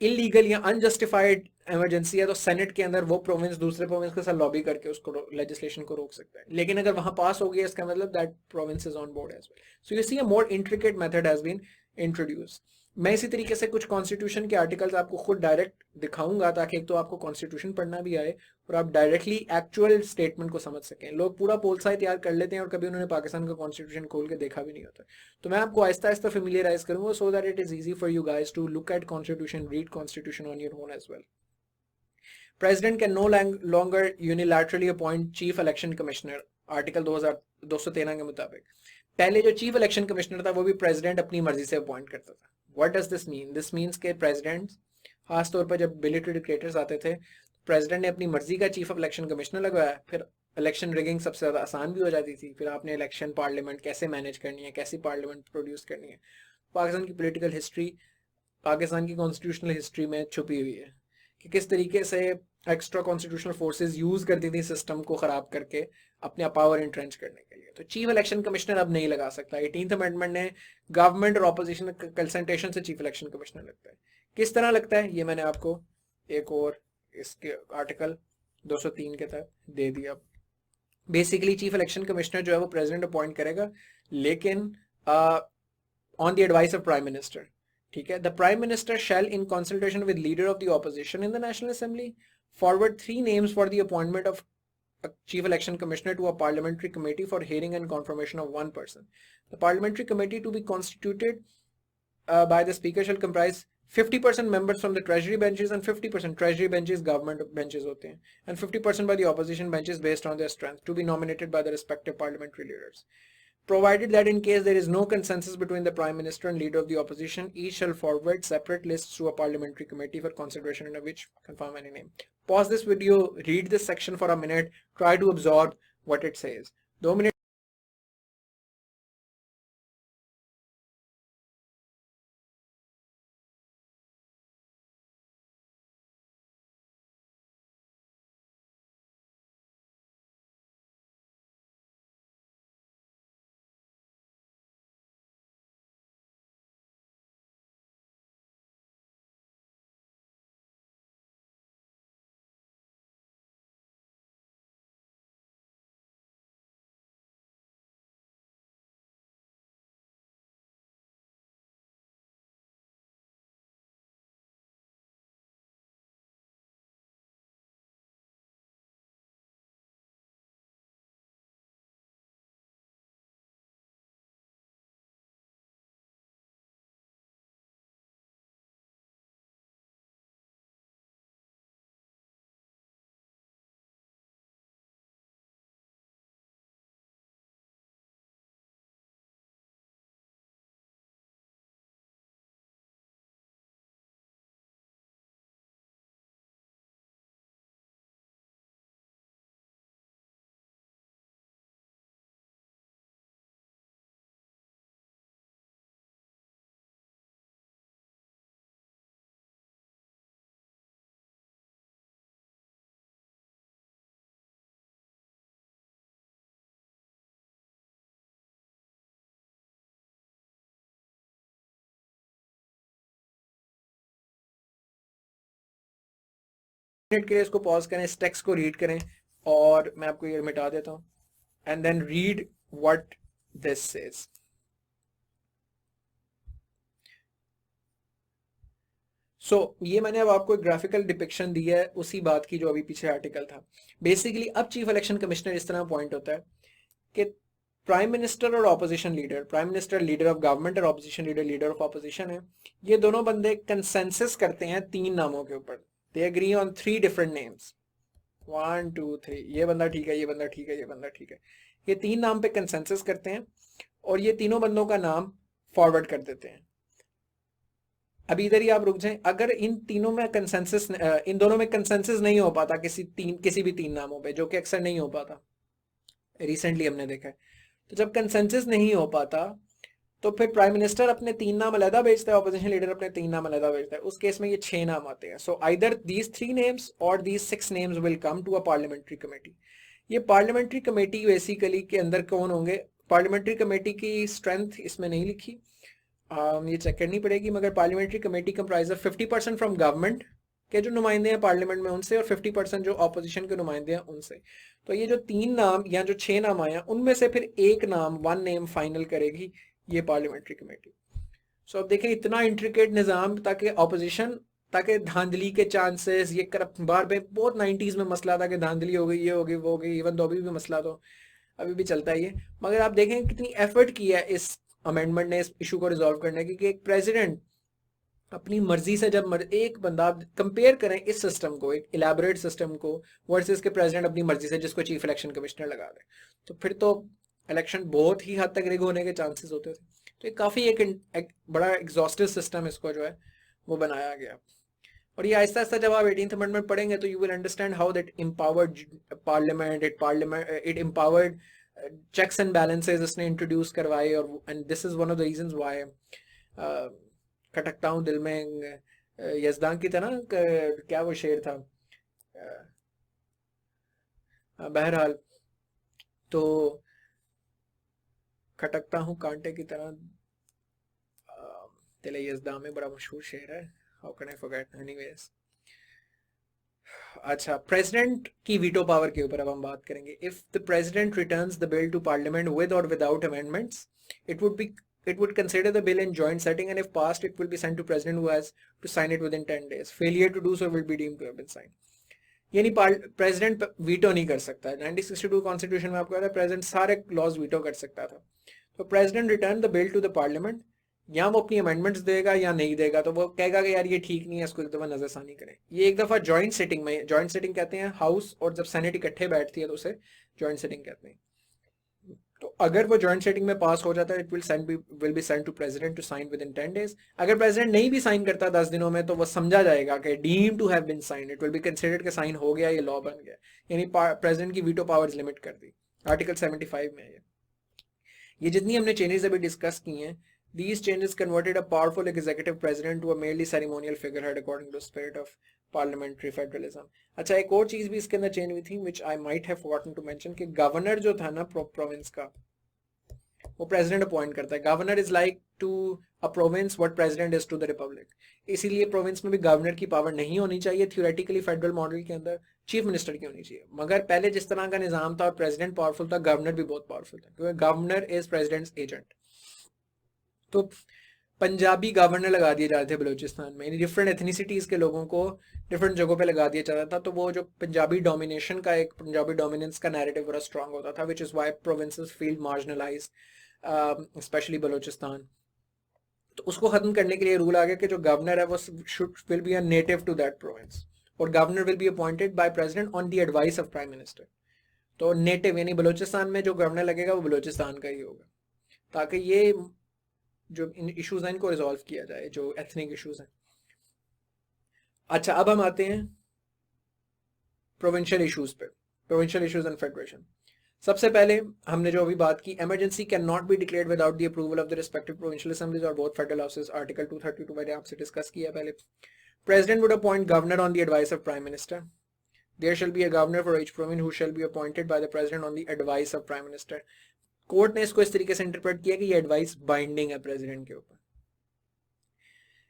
इलीगल या अनजस्टिफाइड इमरजेंसी है तो सेनेट के अंदर वो प्रोविंस दूसरे प्रोविंस के साथ लॉबी करके उसको लेजिस्लेशन को रोक सकता है। लेकिन अगर वहां पास हो गया, इसका मतलब that province is on board as well. So you see a more intricate method has been introduce. मैं इसी तरीके से कुछ कॉन्स्टिट्यूशन के आर्टिकल्स आपको खुद डायरेक्ट दिखाऊंगा, ताकि एक तो आपको कॉन्स्टिट्यूशन पढ़ना भी आए और आप डायरेक्टली एक्चुअल स्टेटमेंट को समझ सकें। लोग पूरा पोलसाई तैयार कर लेते हैं और कभी उन्होंने पाकिस्तान का कॉन्स्टिट्यूशन खोल के देखा भी नहीं होता। तो मैं आपको आहिस्ता आहिस्ता फेमिलियराइज करूंगा, so that it is easy for you guys to look at constitution, read constitution on your own as well. President can no longer unilaterally appoint chief election commissioner, article 213 के मुताबिक। पहले जो चीफ इलेक्शन कमिश्नर था वो भी president अपनी मर्जी से अपॉइंट करता था। What does this mean? This means के प्रेसिडेंट, खासतौर पर जब मिलिट्री डिक्टेटर्स आते थे, प्रेसिडेंट ने अपनी मर्जी का चीफ ऑफ इलेक्शन कमिश्नर लगवाया, फिर इलेक्शन रिगिंग सबसे ज़्यादा आसान भी हो जाती थी। फिर आपने इलेक्शन पार्लियामेंट कैसे मैनेज करनी है, कैसी पार्लियामेंट प्रोड्यूस करनी है, पाकिस्तान की पोलिटिकल हिस्ट्री, पाकिस्तान की कॉन्स्टिट्यूशनल हिस्ट्री में छुपी हुई है कि किस तरीके से एक्स्ट्रा कॉन्स्टिट्यूशनल फोर्सेस यूज करती थी सिस्टम को खराब करके अपने पावर इंट्रेंच करने के लिए। तो चीफ इलेक्शन कमिश्नर अब नहीं लगा सकता। 18th अमेंडमेंट ने गवर्नमेंट और ऑपोजिशन कंसल्टेशन से चीफ इलेक्शन कमिश्नर लगता है। किस तरह लगता है ये मैंने आपको एक और इसके आर्टिकल 203 के तहत दे दिया। बेसिकली चीफ इलेक्शन कमिश्नर जो है वो प्रेसिडेंट अपॉइंट करेगा, लेकिन on the advice of prime minister. ठीक है, the prime minister shell in consultation with leader of the opposition in the national assembly forward 3 names for the appointment of a chief election commissioner to a parliamentary committee for hearing and confirmation of one person. The parliamentary committee to be constituted by the speaker shall comprise 50% members from the treasury benches and 50% treasury benches government benches होते हैं, and 50% by the opposition benches based on their strength, to be nominated by the respective parliamentary leaders. Provided that in case there is no consensus between the Prime Minister and Leader of the Opposition, each shall forward separate lists to a parliamentary committee for consideration, in which confirm any name. Pause this video, read this section for a minute, try to absorb what it says. 2 minutes minute के लिए इसको pause करें, इस text को read करें, और मैं आपको ये मिटा देता हूँ, and then read what this says. ये मैंने अब आपको एक ग्राफिकल डिपिक्शन दी है उसी बात की जो अभी पीछे आर्टिकल था। बेसिकली अब चीफ इलेक्शन कमिश्नर इस तरह पॉइंट होता है कि प्राइम मिनिस्टर और opposition leader, prime minister leader of government और opposition leader leader of opposition है, ये दोनों बंदे कंसेंसस करते हैं 3 नामों के ऊपर। They agree on 3 different names, 1 2 3, ये बंदा ठीक है, ये बंदा ठीक है, ये बंदा ठीक है। ये 3 नाम पे कंसेंसस करते हैं और ये तीनों बंदों का नाम फॉरवर्ड कर देते हैं। अभी इधर ही आप रुक जाएं, अगर इन तीनों में कंसेंसस, इन दोनों में कंसेंसस नहीं हो पाता किसी भी 3 नामों पे, जो कि अक्सर नहीं हो पाता, रिसेंटली हमने देखा है, तो जब कंसेंसस नहीं हो पाता तो फिर प्राइम मिनिस्टर अपने 3 नाम अलग भेजता है, ऑपोजिशन लीडर अपने 3 नाम अलग भेजता है। उस केस में ये 6 नाम आते हैं। सो आइदर दीज 3 नेम्स और these 6 names will come to a parliamentary committee. ये पार्लियामेंट्री कमेटी बेसिकली के अंदर कौन होंगे, पार्लियामेंट्री कमेटी की स्ट्रेंथ इसमें नहीं लिखी, ये चेक करनी पड़ेगी, मगर parliamentary committee comprise of 50% from government के जो नुमाइंदे हैं पार्लियामेंट में उनसे, और 50% जो ऑपोजिशन के नुमाइंदे हैं उनसे। तो ये जो 3 नाम या जो 6 नाम आए हैं उनमें से फिर एक नाम, 1 नेम फाइनल करेगी ये पार्लियामेंट्री कमेटी। अब देखें इतना इंट्रिकेट निज़ाम, ताकि ऑपोजिशन, ताकि धांधली के चांसेस, ये करप्ट बार में बहुत 90s में मसला था कि धांधली हो गई, ये हो गई, वो हो गई, इवन तो अभी भी मसला तो अभी भी चलता ही है, मगर आप देखें कितनी एफर्ट की है इस अमेंडमेंट ने इस इशू को रिजॉल्व करने की, कि एक प्रेसिडेंट अपनी मर्जी से जब एक बंदा, कंपेयर करें इस सिस्टम को, एक इलेबोरेट सिस्टम को, वर्सेस के प्रेसिडेंट अपनी मर्जी से जिसको चीफ इलेक्शन कमिश्नर लगा दे, तो फिर तो इलेक्शन बहुत ही हद तक रिग होने के चांसेस होते थे। तो ये काफ़ी एक बड़ा एग्जॉस्टिव सिस्टम इसको जो है वो बनाया गया। और ये आहिस्ता आहिस्ता जब आप 18th अमेंडमेंट पढ़ेंगे तो you will understand how that empowered parliament, it empowered checks and balances इसने इंट्रोड्यूस करवाए, और and this is one of the reasons why खटकता हूँ दिल में यजदान की तरह, क्या वो शेर था, बहरहाल तो खटकता हूँ कांटे की तरह, दिल यजदान में बड़ा मशहूर शेर है, how can I forget, anyways. अच्छा, प्रेसिडेंट की वीटो पावर के ऊपर अब हम बात करेंगे। If the president returns the bill to parliament with और without amendments, it would consider the bill in joint setting, and if passed it will be sent to president who has to sign it within 10 days. Failure to do so will be deemed to have been signed। यानी president veto नहीं कर सकता। 1962 constitution में आपको पता है president सारे laws veto कर सकता था। तो president return the bill to the parliament, या वो अपनी अमेंडमेंट्स देगा या नहीं देगा, तो वो कहेगा कि यार ये ठीक नहीं है, इसको एक दफ़ा नजरसानी करें। ये एक दफ़ा जॉइंट सिटिंग में, जॉइंट सिटिंग कहते हैं हाउस और जब सेनेट इकट्ठे बैठती है तो उसे जॉइंट सिटिंग कहते हैं। तो अगर वो जॉइंट सेटिंग में पास हो जाता है, it will be send to president to sign within 10 days। अगर प्रेसिडेंट नहीं भी साइन करता 10 दिनों में, तो वो समझा जाएगा कि deem to have been sign, it will be considered कि साइन हो गया, ये लॉ बन गया। यानी प्रेसिडेंट की वीटो पावर्स लिमिट कर दी, आर्टिकल 75 में। ये जितनी हमने चेंजेस अभी डिस्कस की हैं, these changes converted a powerful executive president to a merely ceremonial figurehead according to the spirit of parliamentary federalism। अच्छा, एक और चीज भी इसके अंदर चेंज हुई थी which I might have forgotten to mention, कि गवर्नर जो था ना प्रोविंस का, वो प्रेसिडेंट अपॉइंट करता है। Governor is like to a province what president is to the republic. इसीलिए प्रोविंस में भी गवर्नर की पावर नहीं होनी चाहिए। थ्योरेटिकली फेडरल मॉडल के अंदर चीफ मिनिस्टर की होनी चाहिए, मगर पहले जिस तरह का निजाम था और प्रेसिडेंट पावरफुल था, गवर्नर भी बहुत पावरफुल था, क्योंकि गवर्नर इज प्रेसिडेंट्स एजेंट। तो पंजाबी गवर्नर लगा दिए जाते थे बलूचिस्तान में, यानी डिफरेंट एथनिसिटीज के लोगों को डिफरेंट जगहों पे लगा दिया जाता था। तो वो जो पंजाबी डोमिनेशन का, एक पंजाबी डोमिनेंस का नैरेटिव बड़ा स्ट्रांग होता था, which is why provinces feel marginalise, specially Balochistan. तो उसको खत्म करने के लिए रूल आ गया कि जो गवर्नर है वो will be a native to that province, और governor will be appointed by president on the advice of prime minister. तो नेटिव यानी बलूचिस्तान में जो गवर्नर लगेगा वो बलूचिस्तान का ही होगा, ताकि ये जो इन इश्यूज हैं इनको रिजॉल्व किया जाए, जो एथनिक इश्यूज हैं। अच्छा, अब हम आते हैं प्रोविंशियल इश्यूज पे, प्रोविंशियल इश्यूज एंड फेडरेशन। सबसे पहले हमने जो अभी बात की, emergency can not be declared without the approval of the respective provincial assemblies और बोथ फेडरल हाउसेस, आर्टिकल 232 मैंने आपसे डिस्कस किया पहले। President would appoint governor on the advice of prime minister. There shall be a governor for each province who shall be appointed by the president on the advice of prime minister. Court ने इसको इस तरीके से interpret किया कि ये advice binding है president के ऊपर।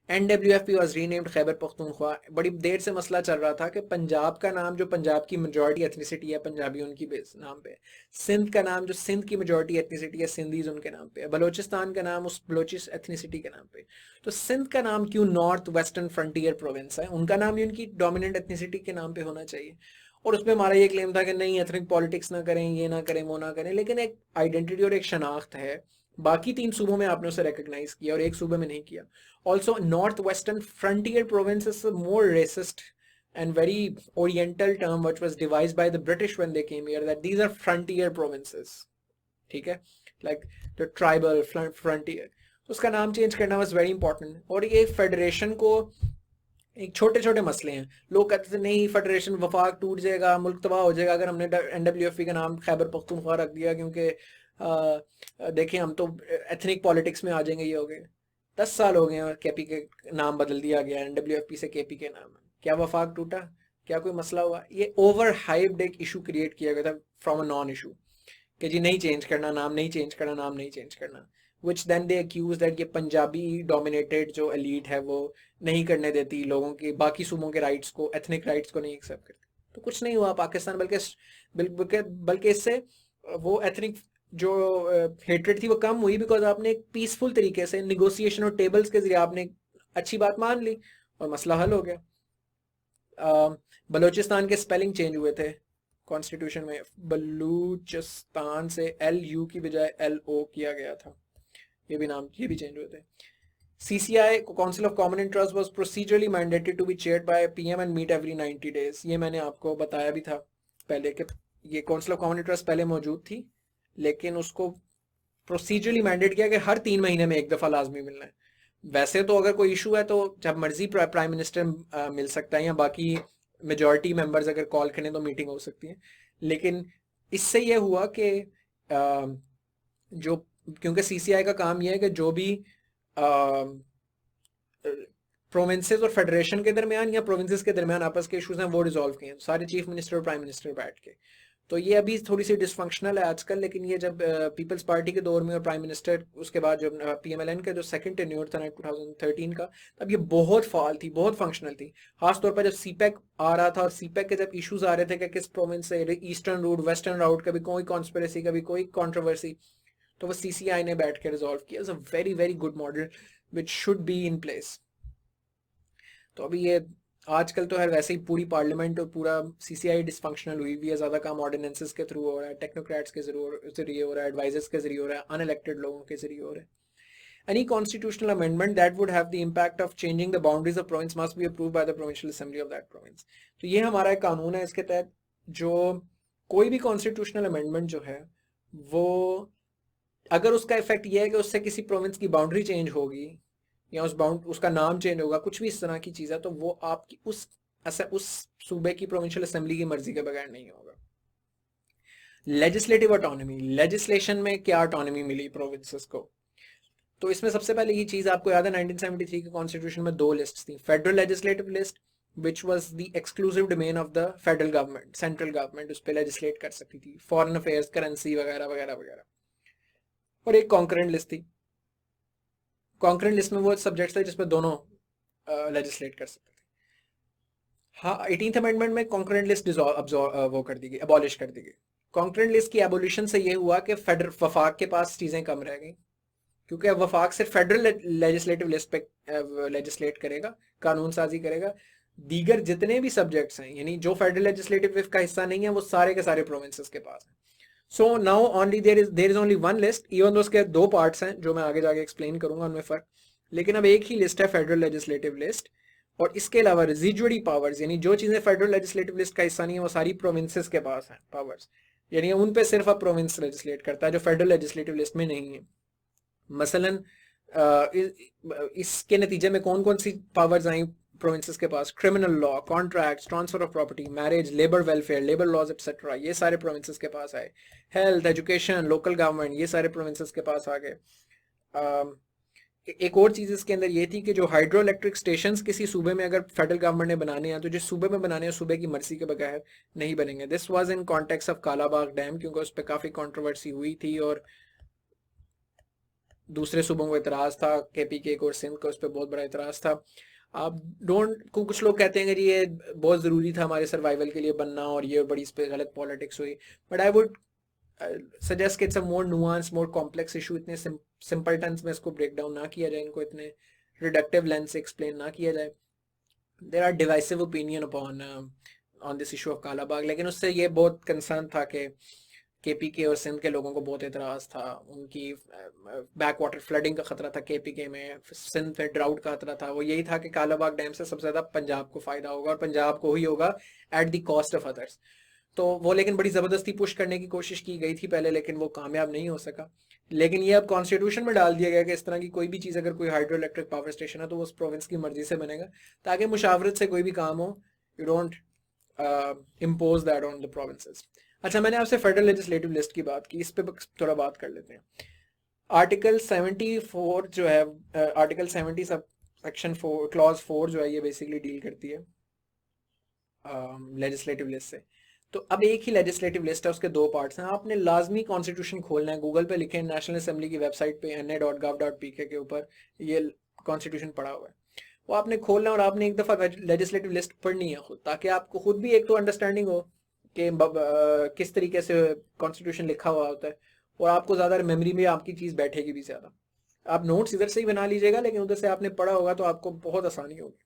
NWFP was renamed Khyber Pakhtunkhwa. बड़ी देर से मसला चल रहा था कि पंजाब का नाम जो पंजाब की मेजॉरिटी एथनिसिटी है पंजाबी उनकी बेस नाम पे, सिंध का नाम जो सिंध की मेजॉरिटी एथनिसिटी है सिंधीज उनके नाम पे, बलोचिस्तान का नाम उस बलोचिस एथनिसिटी के नाम पे। तो सिंध का नाम क्यों नॉर्थ वेस्टर्न फ्रंटियर प्रोविंस है, उनका नाम ही उनकी डोमिनेंट एथनिसिटी के नाम पे होना चाहिए। और उसमें हमारा ये क्लेम था कि नहीं एथनिक पॉलिटिक्स ना करें, ये ना करें, वो ना करें, लेकिन एक आइडेंटिटी और एक शनाख्त है। बाकी 3 सूबों में आपने उसे रिकॉग्नाइज किया और एक सूबे में नहीं किया। Also, northwestern frontier province is a more racist and very oriental term which was devised by the British when they came here, that these are frontier provinces. ठीक है, like the tribal frontier, उसका नाम change करना was very important। और ये federation को एक छोटे छोटे मसले हैं, लोग कहते थे नहीं फेडरेशन वफाक टूट जाएगा, मुल्क तबाह हो जाएगा अगर हमने NWFP का नाम खैबर पख्तूनख्वा रख दिया, क्योंकि देखिए हम तो एथनिक पॉलिटिक्स में आ जाएंगे, ये हो गए। 10 साल हो गए और केपी के नाम बदल दिया गया, NWFP से केपी के नाम। क्या वफाक टूटा, क्या कोई मसला हुआ? ये ओवर हाइप्ड एक इशू क्रिएट किया गया था फ्रॉम अ नॉन इशू, कि जी नहीं चेंज करना नाम, नहीं चेंज करना नाम, नहीं चेंज करना, which then they accuse that ये पंजाबी डोमिनेटेड जो एलीट है वो नहीं करने देती लोगों की बाकी सूबों के राइट्स को, एथनिक राइट्स को नहीं एक्सेप्ट करती। तो कुछ नहीं हुआ पाकिस्तान, बल्कि इससे वो एथनिक जो हेट्रेड थी वो कम हुई, बिकॉज आपने एक पीसफुल तरीके से निगोसिएशन और टेबल्स के जरिए आपने अच्छी बात मान ली और मसला हल हो गया। बलोचिस्तान के स्पेलिंग चेंज हुए थे कॉन्स्टिट्यूशन में, बलूचिस्तान से LU की बजाय LO किया गया था, ये भी चेंज हुए थे। CCI council of common interest was procedurally mandated to be chaired by PM and meet every 90 days. ये मैंने आपको बताया भी था पहले कि ये काउंसिल ऑफ कॉमन इंटरेस्ट पहले मौजूद थी, लेकिन उसको प्रोसीजरली मैंडेट किया कि हर 3 महीने में एक दफा लाजमी मिलना है। वैसे तो अगर कोई इशू है तो जब मर्जी प्राइम मिनिस्टर मिल सकता है, या बाकी मेजॉरिटी मेंबर्स अगर कॉल करें तो मीटिंग हो सकती है। लेकिन इससे ये हुआ कि जो, क्योंकि CCI का काम यह है कि जो भी प्रोविंसेस और फेडरेशन के दरमियान या प्रोविंसेस के दरमियान आपस के इश्यूज हैं वो रिजॉल्व किए, सारे चीफ मिनिस्टर और प्राइम मिनिस्टर बैठ के। तो ये अभी थोड़ी सी डिसफंक्शनल है आजकल, लेकिन ये जब पीपल्स पार्टी के दौर में और प्राइम मिनिस्टर उसके बाद जब PMLN का जो सेकंड टेन्योर था 2013 का, तब ये बहुत फाल थी, बहुत फंक्शनल थी। खासतौर पर जब CPEC आ रहा था और CPEC के जब इश्यूज आ रहे थे कि किस प्रोविंस से ईस्टर्न रूट वेस्टर्न राउट, कभी कोई कॉन्स्पिरेसी कभी कोई कॉन्ट्रोवर्सी, तो वो CCI ने बैठ के रिजॉल्व किया। It's a very very good model which should be in place. तो अभी ये आजकल तो है वैसे ही पूरी पार्लियामेंट और पूरा CCI डिसफंक्शनल हुई हुई है, ज़्यादा काम ऑर्डिनेंसेस के थ्रू हो रहा है, टेक्नोक्रेट्स के जरिए हो रहा है, एडवाइजर्स के जरिए हो रहा है, अनइलेक्टेड लोगों के जरिए हो रहा है। Any constitutional amendment that would have the impact of changing the boundaries of province must be approved by the provincial assembly of that province। तो ये हमारा एक कानून है, इसके तहत जो कोई भी कॉन्स्टिट्यूशनल अमेंडमेंट जो है वो अगर उसका इफेक्ट ये है कि उससे किसी प्रोविंस की बाउंड्री चेंज होगी या उसका नाम चेंज होगा, कुछ भी इस तरह की चीज़ है, तो वो आपकी उस सूबे की प्रोविंशियल असेंबली की मर्जी के बगैर नहीं होगा। लेजिस्लेटिव ऑटोनॉमी, लेजिस्लेशन में क्या ऑटोनॉमी मिली प्रोविंसेस को? तो इसमें सबसे पहले ये चीज़ आपको याद है 1973 के कॉन्स्टिट्यूशन में 2 लिस्ट थी, federal legislative list which was the exclusive domain of the federal government, central government उस पर लेजिस्लेट कर सकती थी, फॉरेन अफेयर्स, करेंसी वगैरह वगैरह वगैरह, और एक कॉन्करेंट लिस्ट थी। कॉन्करेंट लिस्ट में वो सब्जेक्ट्स थे जिसमें दोनों लेजिस्लेट कर सकते थे। हाँ, 18th अमेंडमेंट में कॉन्करेंट लिस्ट वो कर दी गई, अबॉलिश कर दी गई। कॉन्करेंट लिस्ट की एबोलिशन से ये हुआ कि वफाक के पास चीज़ें कम रह गई, क्योंकि अब वफाक सिर्फ फेडरल लेजिस्लेटिव लिस्ट पे लेजिस्लेट करेगा, कानून साजी करेगा। दीगर जितने भी सब्जेक्ट्स हैं, यानी जो फेडरल लेजिस्लेटिव का हिस्सा नहीं है, वो सारे के सारे प्रोविंसेस के पास हैं। So now only there is only one list, even though उसके 2 पार्ट्स हैं जो मैं आगे जाके एक्सप्लेन करूंगा उनमें फर्क, लेकिन अब एक ही लिस्ट है फेडरल लेजिस्लेटिव लिस्ट। और इसके अलावा रेजिडुअरी पावर्स, यानी जो चीज़ें फेडरल लेजिस्लेटिव लिस्ट का हिस्सा नहीं है वो सारी प्रोविंसेस के पास हैं पावर्स, यानी उन पे सिर्फ अब प्रोविंस लेजिस्लेट करता है जो फेडरल लेजिस्लेटिव लिस्ट में नहीं है। मसलन इसके नतीजे में कौन कौन सी पावर्स आई प्रोविंसेस के पास? Criminal law, contracts, transfer of property, marriage, labour welfare, labour laws etcetera, ये सारे प्रोविंसेस के पास आए। हेल्थ, एजुकेशन, लोकल गवर्नमेंट, ये सारे प्रोविंसेस के पास आ गए। एक और चीज़ इसके अंदर ये थी कि जो हाइड्रो इलेक्ट्रिक स्टेशन किसी सूबे में अगर फेडरल गवर्नमेंट ने बनाने हैं तो जिस सूबे में बनाने हैं सूबे की मर्जी के बगैर नहीं बनेंगे। This was in context of Kalabagh dam, क्योंकि उस पर काफ़ी कंट्रोवर्सी हुई थी और दूसरे सूबों को इतराज़ था, KPK को और सिंध को, उस पर बहुत बड़ा इतराज़ था। आप कुछ लोग कहते हैं कि जी ये बहुत ज़रूरी था हमारे सर्वाइवल के लिए बनना, और ये बड़ी इस पर गलत पॉलिटिक्स हुई। बट आई वुड सजेस्ट कि it's a more nuance, more complex issue. इतने सिंपल टर्म्स में इसको ब्रेक डाउन ना किया जाए, इनको इतने रिडक्टिव लेंस से एक्सप्लेन ना किया जाए। There are divisive opinion upon on this issue of Kalabagh, लेकिन उससे ये बहुत कंसर्न था कि KPK और सिंध के लोगों को बहुत एतराज़ था, उनकी बैक वाटर फ्लडिंग का खतरा था KPK में, सिंध में ड्राउट का खतरा था। वो यही था कि कालाबाग डैम से सबसे ज़्यादा पंजाब को फ़ायदा होगा, और पंजाब को ही होगा at the cost of others. तो वो लेकिन बड़ी ज़बरदस्ती पुश करने की कोशिश की गई थी पहले, लेकिन वो कामयाब नहीं हो सका। लेकिन ये अब कॉन्स्टिट्यूशन में डाल दिया गया कि इस तरह की कोई भी चीज़, अगर कोई हाइड्रो इलेक्ट्रिक पावर स्टेशन है तो वो उस प्रोविंस की मर्जी से बनेगा, ताकि मुशावरत से कोई भी काम हो, you don't impose that on the provinces. अच्छा, मैंने आपसे फेडरल लेजिस्लेटिव लिस्ट की बात की, इस पर थोड़ा बात कर लेते हैं। आर्टिकल 74 जो है, आर्टिकल 70 सब सेक्शन 4 क्लॉज 4 जो है, ये बेसिकली डील करती है लेजिस्लेटिव लिस्ट से। तो अब एक ही लेजिस्लेटिव लिस्ट है, उसके दो पार्ट्स हैं। आपने लाजमी कॉन्स्टिट्यूशन खोलना है, गूगल पे लिखें नेशनल असेंबली की वेबसाइट पे na.gov.pk के ऊपर ये कॉन्स्टिट्यूशन पड़ा हुआ है, वो आपने खोलना है और आपने एक दफ़ा लेजिस्लेटिव लिस्ट पढ़नी है खुद, ताकि आपको खुद भी एक तो अंडरस्टैंडिंग हो कि किस तरीके से कॉन्स्टिट्यूशन लिखा हुआ होता है, और आपको ज़्यादा मेमोरी में आपकी चीज़ बैठेगी भी ज़्यादा। आप नोट्स इधर से ही बना लीजिएगा, लेकिन उधर से आपने पढ़ा होगा तो आपको बहुत आसानी होगी।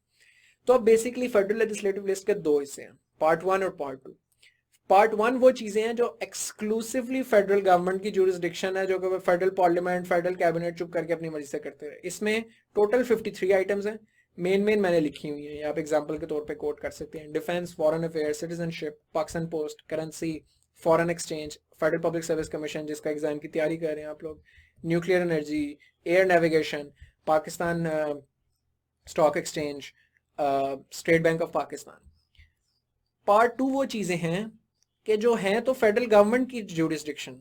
तो अब बेसिकली फेडरल लेजिस्लेटिव लिस्ट के दो हिस्से हैं, पार्ट 1 और पार्ट 2। पार्ट 1 वो चीज़ें हैं जो एक्सक्लूसिवली फेडरल गवर्नमेंट की जुरिस्डिक्शन है, जो कि फेडरल पार्लियामेंट, फेडरल कैबिनेट चुप करके अपनी मर्जी से करते हैं। इसमें टोटल 53 आइटम्स हैं, मेन मैंने लिखी हुई हैं, आप एग्जांपल के तौर पे कोट कर सकते हैं। Defence, foreign affairs, citizenship, Pakistan post, currency, foreign exchange, federal public service commission जिसका एग्जाम की तैयारी कर रहे हैं आप लोग, nuclear energy, air navigation, Pakistan stock exchange, state bank of Pakistan. Part 2 वो चीज़ें हैं कि जो हैं तो फेडरल गवर्नमेंट की जुरिस्डिक्शन,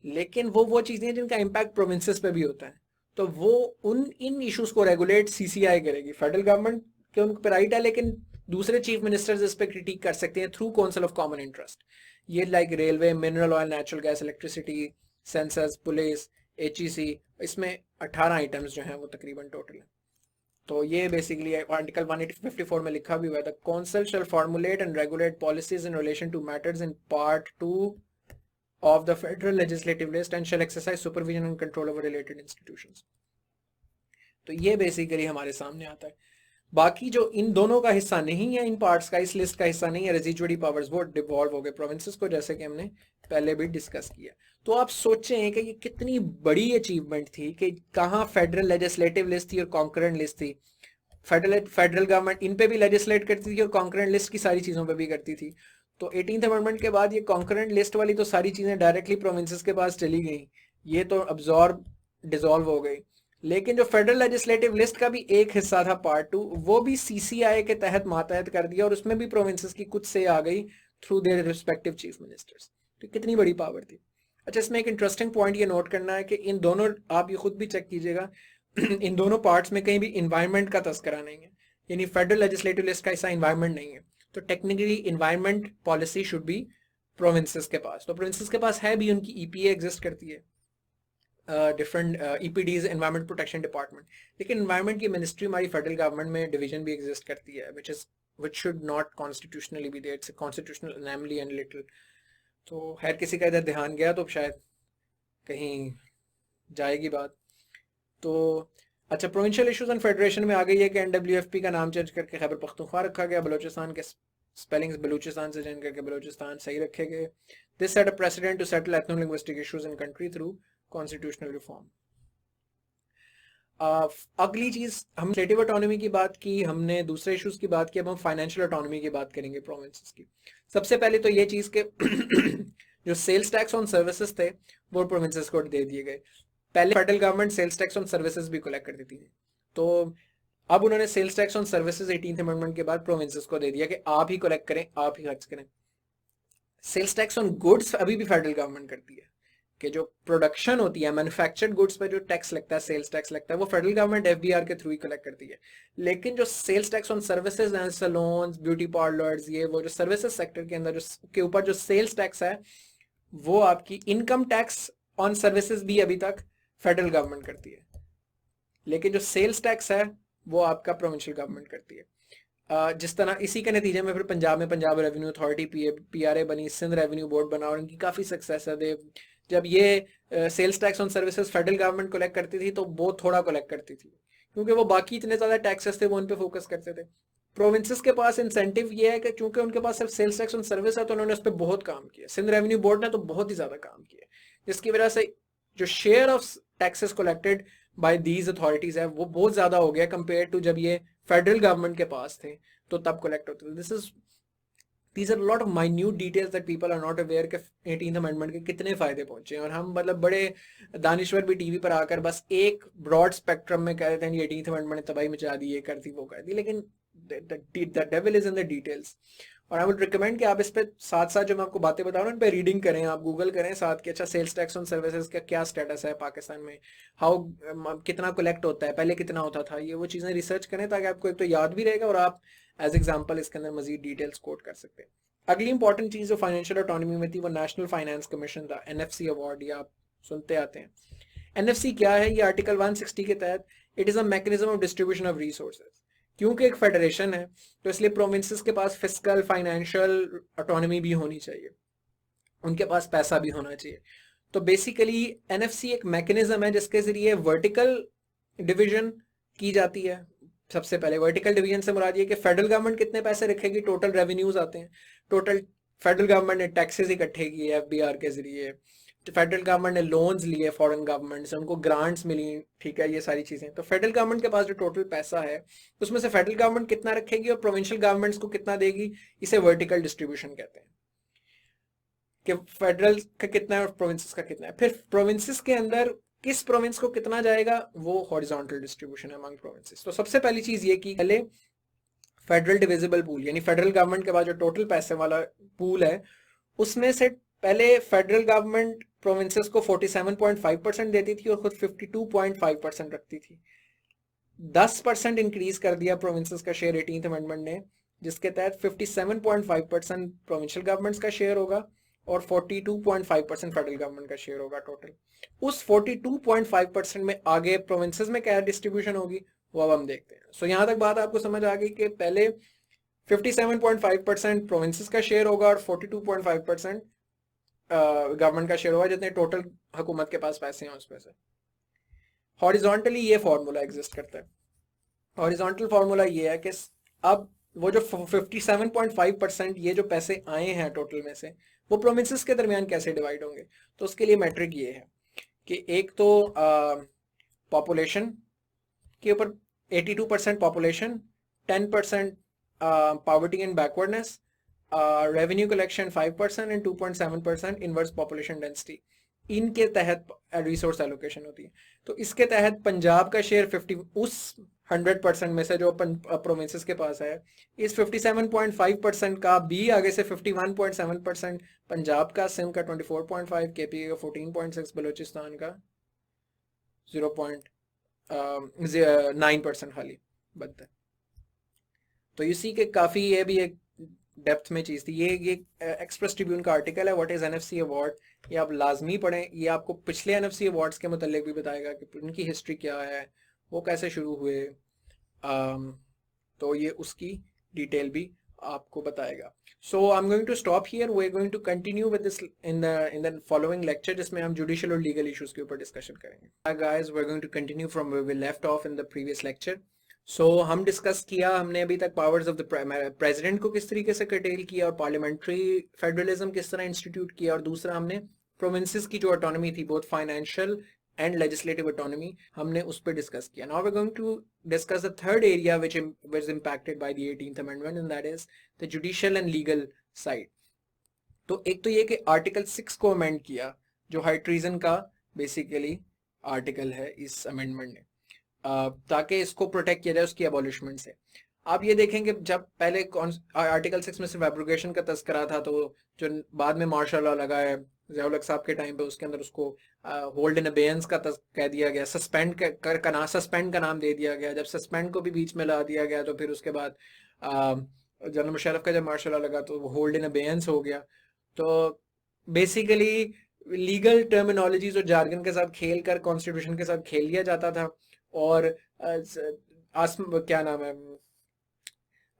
लेकिन वो चीज़ें जिनका इम्पैक्ट प्रोविंसेस पे भी होता है, तो वो इन इश्यूज को रेगुलेट CCI करेगी। फेडरल गवर्नमेंट के उन पर राइट है, लेकिन दूसरे चीफ मिनिस्टर्स इस पर क्रिटिक कर सकते हैं through council of common interest. ये like railway, mineral oil, natural gas, electricity, census, police, HEC, इसमें 18 आइटम्स जो हैं वो तकरीबन टोटल है। तो ये बेसिकली आर्टिकल 154 में लिखा भी हुआ है, the council shall formulate and regulate policies in relation to matters in part 2 of the federal legislative list and shall exercise supervision and control over related institutions। तो ये बेसिकली हमारे सामने आता है। बाकी जो इन दोनों का हिस्सा नहीं है, इन पार्ट्स का, इस लिस्ट का हिस्सा नहीं है, रेजिडुअरी पावर्स, वो डिवॉल्व हो गए प्रोविंसेस को, जैसे कि हमने पहले भी डिस्कस किया। तो आप सोचें कि ये कितनी बड़ी अचीवमेंट थी कि कहाँ फेडरल लेजिस्लेटिव लिस्ट थी और कॉन्करेंट लिस्ट थी। फेडरल गवर्नमेंट इन पे भी लेजिस्लेट करती थी और कॉन्करेंट लिस्ट की सारी चीज़ों पे भी करती थी। तो 18th अमेंडमेंट के बाद ये कॉन्करेंट लिस्ट वाली तो सारी चीज़ें डायरेक्टली प्रोविंसेस के पास चली गई, ये तो अब्जॉर्ब डिसॉल्व हो गई। लेकिन जो फेडरल लेजिस्लेटिव लिस्ट का भी एक हिस्सा था पार्ट 2, वो भी CCI के तहत मातहत कर दिया, और उसमें भी प्रोविंसेस की कुछ से आ गई through their respective chief ministers. तो कितनी बड़ी पावर थी। अच्छा, इसमें एक इंटरेस्टिंग पॉइंट ये नोट करना है कि इन दोनों, आप ये खुद भी चेक कीजिएगा, इन दोनों पार्ट्स में कहीं भी इन्वायरमेंट का तस्करा नहीं है, यानी फेडरल लेजिस्लेटिव लिस्ट का हिस्सा इन्वायरमेंट नहीं है। तो technically environment policy should be provinces के पास। तो प्रोविंसेस के पास है भी, उनकी EPA एग्जिस्ट करती है, different EPDs, environment protection department, लेकिन एनवायरमेंट की मिनिस्ट्री हमारी फेडरल गवर्नमेंट में डिवीजन भी एग्जिस्ट करती है, which should not constitutionally be there, it's a constitutional anomaly and little। तो हर किसी का इधर ध्यान गया तो शायद कहीं जाएगी बात। तो अच्छा, प्रोविंशियल इश्यूज एंड फेडरेशन में आ गई है कि NWFP का नाम चेंज करके खैबर पख्तूनख्वा रखा गया, बलोचिस्तान के स्पेलिंग्स बलूचिस्तान से चेंज करके बलोचिस्तान सही रखे गए। This set a president to settle ethnolinguistic issues in country through constitutional reform. अगली चीज, हम लेजिस्लेटिव ऑटोनॉमी की बात की, हमने दूसरे इश्यूज की बात की, अब हम फाइनेंशियल ऑटोनॉमी की बात करेंगे प्रोविंसेस की। सबसे पहले तो ये चीज के जो सेल्स टैक्स ऑन सर्विसेज थे वो प्रोविंसेस को दे दिए गए। पहले federal government sales tax on services भी कलेक्ट कर देती थी, तो अब उन्होंने sales tax on services 18th amendment के बाद प्रोविंसेस को दे दिया कि आप ही कलेक्ट करें, आप ही खर्च करें। सेल्स टैक्स ऑन गुड्स अभी भी फेडरल गवर्नमेंट करती है, कि जो प्रोडक्शन होती है, मैन्युफैक्चर्ड गुड्स पे जो टैक्स लगता है, सेल्स टैक्स लगता है, वो फेडरल गवर्नमेंट FBR के थ्रू ही कलेक्ट करती है। लेकिन जो सेल्स टैक्स ऑन सर्विसेज हैं, सैलून्स, ब्यूटी पार्लर्स, ये वो जो सर्विसेज सेक्टर के अंदर जो के ऊपर जो सेल्स टैक्स है, वो आपकी इनकम टैक्स ऑन सर्विसेज भी अभी तक फेडरल गवर्नमेंट करती है, लेकिन जो सेल्स टैक्स है वो आपका प्रोविंशियल गवर्नमेंट करती है। जिस तरह इसी के नतीजे में फिर पंजाब में पंजाब रेवेन्यू अथॉरिटी पीआरए बनी, सिंध रेवेन्यू बोर्ड बना, और इनकी काफ़ी सक्सेस है। जब ये sales tax on services federal government collect करती थी तो वो थोड़ा कलेक्ट करती थी, क्योंकि वो बाकी इतने ज़्यादा टैक्सेस थे वो उन पे फोकस करते थे। प्रोविंसेस के पास इंसेंटिव ये है कि चूंकि उनके पास सिर्फ सेल्स टैक्स ऑन सर्विस है तो उन्होंने उस पर बहुत काम किया। सिंध रेवेन्यू बोर्ड ने तो बहुत ही ज़्यादा काम किया, जिसकी वजह से जो share of taxes collected by these authorities है वो बहुत ज़्यादा हो गया कंपेयर टू जब ये फेडरल गवर्नमेंट के पास थे तो तब कलेक्ट होते थे। these are a lot of minute details that people are not aware कि 18th अमेंडमेंट के कितने फायदे पहुंचे हैं। और हम मतलब बड़े दानिश्वर भी टीवी पर आकर बस एक ब्रॉड स्पेक्ट्रम में कह देते हैं ये 18th अमेंडमेंट ने तबाही मचा दी, ये कर दी वो कर दी, लेकिन the devil is in the details. और आई वुड रिकमेंड कि आप इस पे साथ साथ जो मैं आपको बातें बता रहा हूँ उन पे रीडिंग करें, आप गूगल करें साथ कि अच्छा सेल्स टैक्स ऑन सर्विसेज का क्या स्टेटस है पाकिस्तान में, हाउ कितना कलेक्ट होता है, पहले कितना होता था, ये वो चीज़ें रिसर्च करें ताकि आपको एक तो याद भी रहेगा और आप एज एग्जाम्पल इसके अंदर मजीद डिटेल्स कोट कर सकते हैं। अगली इंपॉर्टेंट चीज़ जो फाइनेंशियल ऑटोनॉमी में थी वो नेशनल फाइनेंस कमीशन था, एनएफसी अवार्ड, ये आप सुनते आते हैं। एनएफसी क्या है? ये आर्टिकल 160 के तहत it is a mechanism of distribution of resources. क्योंकि एक फेडरेशन है तो इसलिए प्रोविंसेस के पास फिस्कल फाइनेंशियल ऑटोनॉमी भी होनी चाहिए, उनके पास पैसा भी होना चाहिए। तो बेसिकली एनएफसी एक मैकेनिज्म है जिसके जरिए वर्टिकल डिवीजन की जाती है। सबसे पहले वर्टिकल डिवीजन से मुराद ये कि फेडरल गवर्नमेंट कितने पैसे रखेगी, टोटल रेवेन्यूज आते हैं, टोटल फेडरल गवर्नमेंट ने टैक्सेस इकट्ठे किए एफबीआर के जरिए, फेडरल गवर्नमेंट ने लोन्स लिए फॉरेन गवर्नमेंट से, उनको ग्रांट्स मिली, ठीक है, ये सारी चीजें। तो फेडरल गवर्नमेंट के पास जो टोटल पैसा है उसमें से फेडरल गवर्नमेंट कितना रखेगी और प्रोविंशियल गवर्नमेंट्स को कितना देगी, इसे वर्टिकल डिस्ट्रीब्यूशन कहते हैं कि फेडरल का कितना है और प्रोविंसेस का कितना है। फिर प्रोविंसेस के अंदर किस प्रोविंस को कितना जाएगा वो हॉरिजॉन्टल डिस्ट्रीब्यूशन है अमंग प्रोविंसेस। तो सबसे पहली चीज ये की पहले फेडरल डिविजिबल पूल, यानी फेडरल गवर्नमेंट के पास जो टोटल पैसे वाला पूल है उसमें से पहले फेडरल गवर्नमेंट प्रोविंसेस को 47.5% देती थी और खुद 52.5% रखती थी। 10% इंक्रीज कर दिया प्रोविंसेस का शेयर 18th अमेंडमेंट ने, जिसके तहत 57.5% प्रोविंशियल गवर्नमेंट्स का शेयर होगा और 42.5% फेडरल गवर्नमेंट का शेयर होगा टोटल। उस 42.5% में आगे प्रोविंसेस में क्या डिस्ट्रीब्यूशन होगी वो अब हम देखते हैं। सो यहाँ तक बात आपको समझ आ गई कि पहले 57.5% प्रोविंसेस का शेयर होगा और 42.5% गवर्नमेंट का शेयर होगा, जितने टोटल हुकूमत के पास पैसे हैं उसमें से। हॉरिजॉन्टली ये फॉर्मूला एग्जिस्ट करता है। हॉरिजॉन्टल फॉर्मूला ये है कि अब वो जो 57.5% ये जो पैसे आए हैं टोटल में से वो प्रोविंसेस के दरमियान कैसे डिवाइड होंगे, तो उसके लिए मैट्रिक ये है कि एक तो पॉपुलेशन के ऊपर 82% population, 10% poverty and backwardness, revenue collection 5% and 2.7% inverse population density, इनके तहत रिसोर्स एलोकेशन होती है। तो इसके तहत पंजाब का शेयर 50 उस 100% में से जो प्रोविंसेस के पास है, इस 57.5% का भी आगे से 51.7% पंजाब का, सिंध का 24.5, केपी का 14.6, बलूचिस्तान का 0.9% खाली बनता है। तो यू सी के काफ़ी ये भी एक डेप्थ में चीज़ थी। ये एक्सप्रेस ट्रिब्यून का आर्टिकल है व्हाट इज़ एनएफसी अवार्ड, ये आप लाजमी पढ़ें। ये आपको पिछले एनएफसी अवार्ड्स के मतलब भी बताएगा कि उनकी हिस्ट्री क्या है, वो कैसे शुरू हुए, तो ये उसकी डिटेल भी आपको बताएगा। So I am going to stop here, we are going to continue with this in the following lecture, जिसमें हम जुडिशियल और लीगल इश्यूज के ऊपर डिस्कशन करेंगे। Guys we are going to continue from where we left off in the previous lecture. हम discuss किया हमने अभी तक पावर्स ऑफ द प्रेसिडेंट को किस तरीके से कर्टेल किया और पार्लियामेंट्री फेडरलिज्म किस तरह इंस्टीट्यूट किया, और दूसरा हमने प्रोविंसेस की जो ऑटोनॉमी थी both financial and legislative autonomy हमने उस पर डिस्कस किया। Now we are going to discuss the third area which was impacted by the 18th amendment and that is the judicial and legal side. तो एक तो ये कि आर्टिकल 6 को अमेंड किया जो हाई ट्रीजन का बेसिकली आर्टिकल है इस अमेंडमेंट ने, ताकि इसको प्रोटेक्ट किया जाए उसकी एबॉलिशमेंट से। आप ये देखें कि जब पहले आर्टिकल 6 में सिर्फ एब्रोगेशन का तस्करा था, तो जो बाद में मार्शल लॉ लगा है ज़िया उल हक साहब के टाइम पे, उसके अंदर उसको होल्ड इन अबेयंस का कह दिया गया, सस्पेंड का नाम दे दिया गया। जब सस्पेंड को भी बीच में ला दिया गया तो फिर उसके बाद जनरल मुशर्रफ का जब मार्शल लॉ लगा तो वो होल्ड इन अबेयंस हो गया। तो बेसिकली लीगल टर्मिनोलॉजीज और जार्गन के साथ खेल कर कॉन्स्टिट्यूशन के साथ खेल लिया जाता था। और क्या नाम है,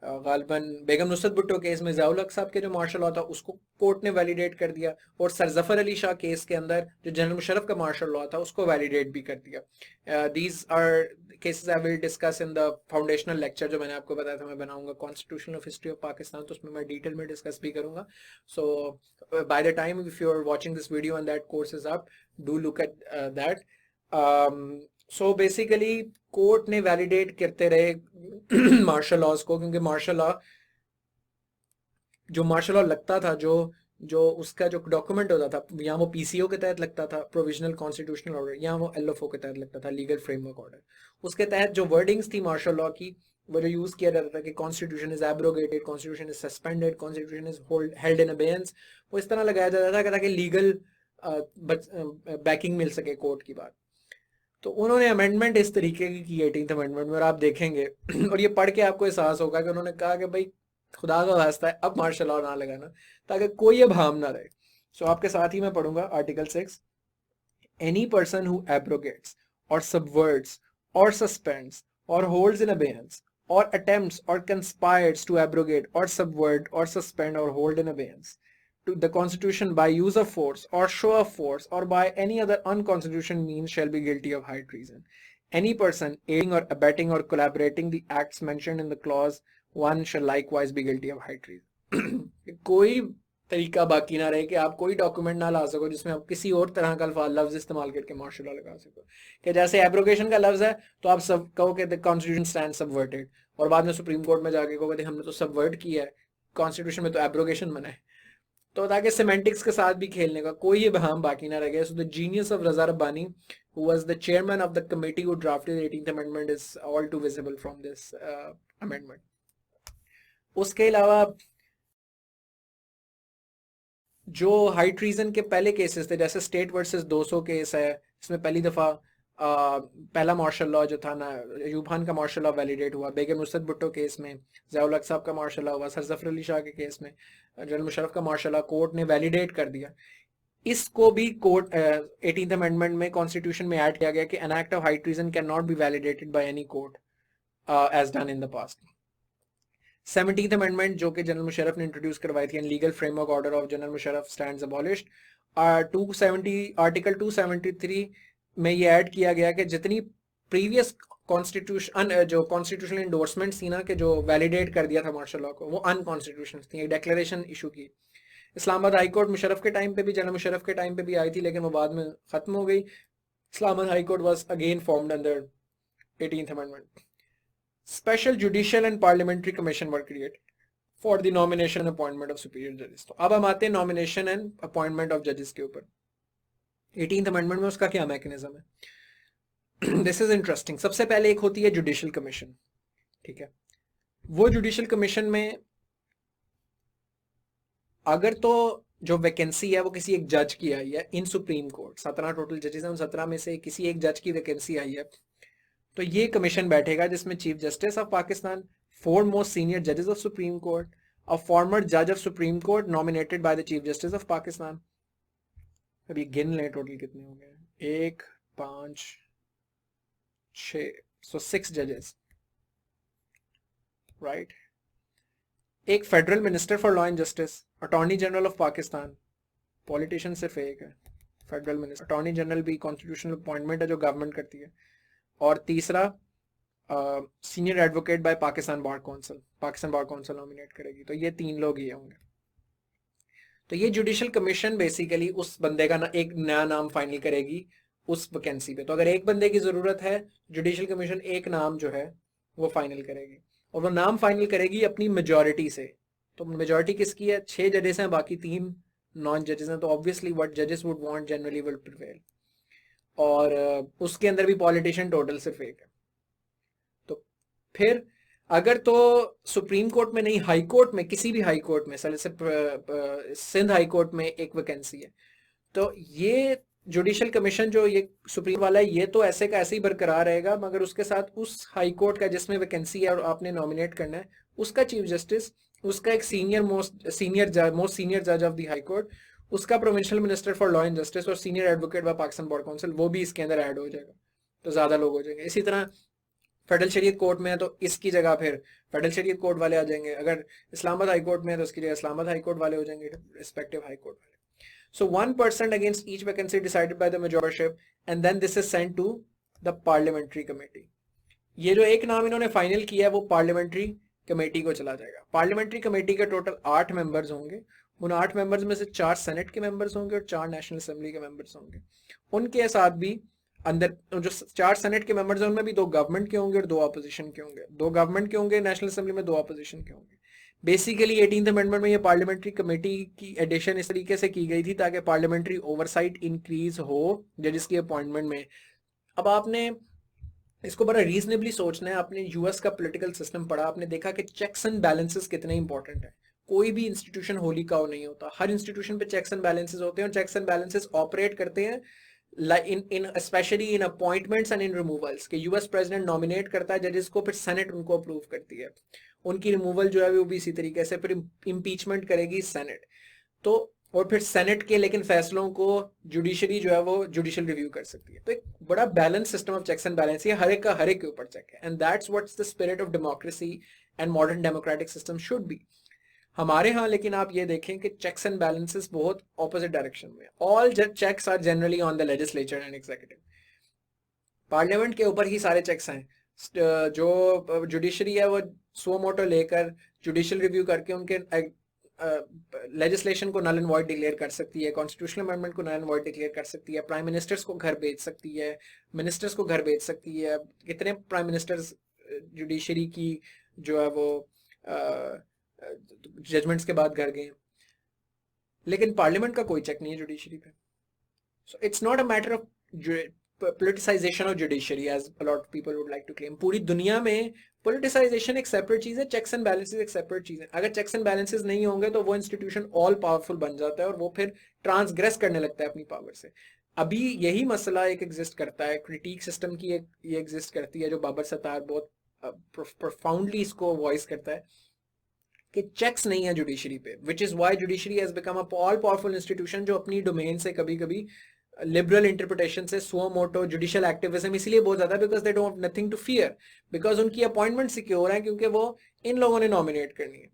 गालबन बेगम नुसरत भुट्टो केस में ज़ियाउल हक साहब के जो मार्शल लॉ था उसको कोर्ट ने वैलिडेट कर दिया, और सर जफर अली शाह केस के अंदर जो जनरल मुशर्रफ का मार्शल लॉ था उसको वैलिडेट भी कर दिया। These are cases I will discuss in the foundational lecture जो मैंने आपको बताया था मैं बनाऊंगा constitution of history of Pakistan, तो उसमें मैं डिटेल में डिस्कस भी करूंगा। So by the time if you are watching this video and that course is up, do look at that. So basically court ने वैलिडेट करते रहे मार्शल लॉज को, क्योंकि मार्शल लॉ लगता था, जो उसका जो डॉक्यूमेंट होता था, यहाँ वो पीसीओ के तहत लगता था, प्रोविजनल कॉन्स्टिट्यूशनल ऑर्डर, यहाँ वो एलएफओ के तहत लगता था, लीगल फ्रेमवर्क ऑर्डर। उसके तहत जो वर्डिंग्स थी मार्शल लॉ की, वो जो यूज किया जाता था कि constitution is abrogated, constitution is suspended, constitution is held in abeyance, वो इस तरह लगाया जाता था ताकि लीगल बैकिंग मिल सके कोर्ट की बात। तो उन्होंने अमेंडमेंट इस तरीके की 18th अमेंडमेंट में, और आप देखेंगे और ये पढ़ के आपको एहसास होगा कि उन्होंने कहा कि भाई खुदा का वास्ता है अब मार्शल लॉ ना लगाना, ताकि कोई अब हार्म ना रहे। सो आपके साथ ही मैं पढ़ूंगा आर्टिकल 6। एनी पर्सन हु एब्रोगेट्स और सबवर्ट्स और सस्पेंड्स और होल्ड्स इन अबेयंस और अटेम्प्ट्स और कंस्पायर्स टू एब्रोगेट और सबवर्ट और सस्पेंड और hold in abeyance to the constitution by use of force or show of force or by any other unconstitutional means shall be guilty of high treason. Any person aiding or abetting or collaborating the acts mentioned in the clause 1 shall likewise be guilty of high treason. कोई तरीका बाकी ना रहे कि आप कोई document ना ला सको जिसमें आप किसी और तरह का लफ्ज इस्तेमाल करके मार्शल लॉ लगा सको। कि जैसे एब्रोगेशन का लफ्ज है तो आप सब कहो कि द कॉन्स्टिट्यूशन स्टैंड सबवर्टेड, और बाद में सुप्रीम कोर्ट में जाके कहो हमने तो सबवर्ट किया है, कॉन्स्टिट्यूशन में तो एब्रोगेशन बना है। तो ताकि सेमेंटिक्स के साथ भी खेलने का कोई इबहम बाकी ना रह गया। So the genius of Raza Rabbani who was the chairman of the committee who drafted the 18th amendment is all too visible from this amendment. उसके अलावा जो हाई ट्रीजन के पहले केसेस थे, जैसे स्टेट वर्सेस 200 केस है, इसमें पहली दफा पहला मार्शल लॉ जो था ना, अयूब खान का मार्शल लॉ वैलिडेट हुआ। बेगम नुसरत भुट्टो केस में ज़ियाउल हक साहब का मार्शल लॉ हुआ। सर जफर अली शाह के केस में जनरल मुशर्रफ का मार्शल लॉ कोर्ट ने वैलिडेट कर दिया। इसको भी कोर्ट 18th अमेंडमेंट में कॉन्स्टिट्यूशन में ऐड किया गया कि an act of high treason can not be validated by any court as done in the past. 17th amendment जो कि जनरल मुशर्रफ ने इंट्रोड्यूस करवाई थी, and legal framework order of general Musharraf stands abolished. 270 article 273 में ये ऐड किया गया कि जितनी प्रीवियस कॉन्स्टिट्यूशन जो कॉन्स्टिट्यूशनल इंडोर्समेंट थी ना, कि जो वैलिडेट कर दिया था मार्शल लॉ को, वो अनकॉन्स्टिट्यूशनल थी, एक डिक्लेरेशन इशू की। इस्लामाबाद हाई कोर्ट मुशर्रफ के टाइम पे भी, जनरल मुशर्रफ के टाइम पे भी आई थी, लेकिन वो बाद में खत्म हो गई। Islamabad high court was again formed under 18th amendment. Special judicial and parliamentary commission were created for the nomination and appointment of superior जजेस। तो अब हम आते हैं नॉमिनेशन एंड अपॉइंटमेंट ऑफ जजेस के ऊपर। 18th अमेंडमेंट में उसका क्या मैकेनिज्म है? This is interesting. सबसे पहले एक होती है जुडिशियल कमीशन, ठीक है। वो जुडिशियल कमीशन में अगर तो जो वैकेंसी है वो किसी एक जज की आई है इन सुप्रीम कोर्ट, 17 टोटल जजेस हैं, उन 17 में से किसी एक जज की वैकेंसी आई है, तो ये कमीशन बैठेगा जिसमें chief justice of Pakistan, 4 most senior जजेस of supreme court, a former जज of supreme court nominated by the chief justice of Pakistan. अभी गिन लें टोटल कितने हो गए, 1 5 6, सो 6 जजेस, राइट। एक federal minister for law and justice, attorney general of Pakistan, politician सिर्फ एक है, फेडरल मिनिस्टर। अटॉर्नी जनरल भी कॉन्स्टिट्यूशनल अपॉइंटमेंट है जो गवर्नमेंट करती है। और तीसरा senior advocate by Pakistan bar council, Pakistan bar council nominate करेगी। तो ये 3 लोग ही होंगे। तो ये जुडिशियल कमीशन बेसिकली उस बंदे का एक नया नाम फाइनल करेगी उस वैकेंसी पे। तो अगर एक बंदे की जरूरत है, जुडिशियल कमीशन एक नाम जो है वो फाइनल करेगी, और वो नाम फाइनल करेगी अपनी मेजॉरिटी से। तो मेजॉरिटी किसकी है? 6 जजेस हैं, बाकी 3 नॉन जजेस हैं। तो ऑब्वियसली व्हाट जजेस would want generally will prevail. और उसके अंदर भी पॉलिटिशियन टोटल सिर्फ एक है। तो फिर अगर तो सुप्रीम कोर्ट में नहीं, हाई कोर्ट में, किसी भी हाई कोर्ट में, सिंध हाई कोर्ट में एक वैकेंसी है, तो ये जुडिशियल कमीशन जो ये सुप्रीम वाला है, ये तो ऐसे का ऐसे ही बरकरार रहेगा, मगर उसके साथ उस हाई कोर्ट का जिसमें वैकेंसी है और आपने नॉमिनेट करना है, उसका चीफ जस्टिस, उसका एक मोस्ट सीनियर जज ऑफ द हाई कोर्ट, उसका provincial minister for law and justice और senior advocate by Pakistan bar council वो भी इसके अंदर ऐड हो जाएगा, तो ज़्यादा लोग हो जाएंगे। इसी तरह फेडरल शरीयत कोर्ट में है तो इसकी जगह फिर फेडरल शरीयत कोर्ट वाले आ जाएंगे, अगर इस्लामाबाद हाई कोर्ट में है तो उसकी जगह इस्लामाबाद हाई कोर्ट वाले हो जाएंगे, रिस्पेक्टिव हाई कोर्ट वाले। So 1% against each vacancy decided by the majorship and then this is sent to the parliamentary committee. ये जो एक नाम इन्होंने फाइनल किया है वो पार्लियामेंट्री कमेटी को चला जाएगा। पार्लियामेंट्री कमेटी के टोटल 8 मेंबर्स होंगे, उन 8 मेंबर्स में से 4 सेनेट के मेंबर्स होंगे और 4 नेशनल असेंबली के मेंबर्स होंगे। उनके साथ भी अंदर जो 4 सेनेट के मेंबर्स हैं उनमें भी 2 गवर्नमेंट के होंगे और 2 ऑपोजिशन के होंगे, 2 गवर्नमेंट के होंगे नेशनल असेंबली में, 2 ऑपोजिशन के होंगे। बेसिकली 18th अमेंडमेंट में ये पार्लियामेंट्री कमेटी की एडिशन इस तरीके से की गई थी ताकि पार्लियामेंट्री ओवरसाइट इंक्रीज हो जजेस की अपॉइंटमेंट में। अब आपने इसको बड़ा रीजनेबली सोचना है, आपने यूएस का पॉलिटिकल सिस्टम पढ़ा, आपने देखा कि चेक्स एंड बैलेंसेस कितने इंपॉर्टेंट है। कोई भी इंस्टीट्यूशन होली काउ नहीं होता, हर इंस्टीट्यूशन पे चेक्स एंड बैलेंसेस होते हैं और चेक्स एंड बैलेंसेस ऑपरेट करते हैं in especially in appointments and in removals कि यूएस प्रेसिडेंट नॉमिनेट करता है जजेस को, फिर सेनेट उनको अप्रूव करती है, उनकी रिमूवल जो है वो भी इसी तरीके से, फिर इम्पीचमेंट करेगी सेनेट, तो और फिर सेनेट के लेकिन फैसलों को जुडिशरी जो है वो जुडिशियल रिव्यू कर सकती है। तो एक बड़ा balance system of checks and balance, ये हर एक का हर एक के ऊपर चेक है, and that's what's the spirit of democracy and modern democratic system should be. हमारे यहाँ लेकिन आप ये देखें कि चेक्स एंड बैलेंसेस बहुत ऑपोजिट डायरेक्शन में। All checks are generally on the legislature and executive, parliament के ऊपर ही सारे चेक्स हैं। जो जुडिशरी है वो सो मोटो लेकर जुडिशियल रिव्यू करके उनके लेजिस्लेशन को नल एंड वॉइड डिक्लेयर कर सकती है, कॉन्स्टिट्यूशनल अमेंडमेंट को नल एंड वॉइड डिक्लेयर कर सकती है, प्राइम मिनिस्टर्स को घर भेज सकती है, मिनिस्टर्स को घर भेज सकती है। कितने प्राइम मिनिस्टर्स जुडिशरी की जो है वो जजमेंट्स के बाद घर गए, लेकिन पार्लियामेंट का कोई चेक नहीं है जुडिशरी पे। So it's not a matter of politicization of judiciary as a lot of people would like to claim। पूरी दुनिया में politicization एक separate चीज है, checks and balances एक separate चीज है। अगर checks and balances नहीं होंगे तो वो institution all powerful बन जाता है और वो फिर transgress करने लगता है अपनी पावर से। अभी यही मसला एक एग्जिस्ट करता है, क्रिटिक सिस्टम की एक ये एग्जिस्ट करती है, जो बाबर सत्तार बहुत प्रोफाउंडली इसको वॉइस करता है कि चेक्स नहीं है जुडिशरी पे, which is why judiciary has become a all powerful institution जो अपनी डोमेन से कभी कभी लिबरल इंटरप्रिटेशन से सो मोटो जुडिशियल एक्टिविज्म इसलिए बहुत ज्यादा, because they don't nothing to fear, because उनकी अपॉइंटमेंट सिक्योर है क्योंकि वो इन लोगों ने नॉमिनेट करनी है।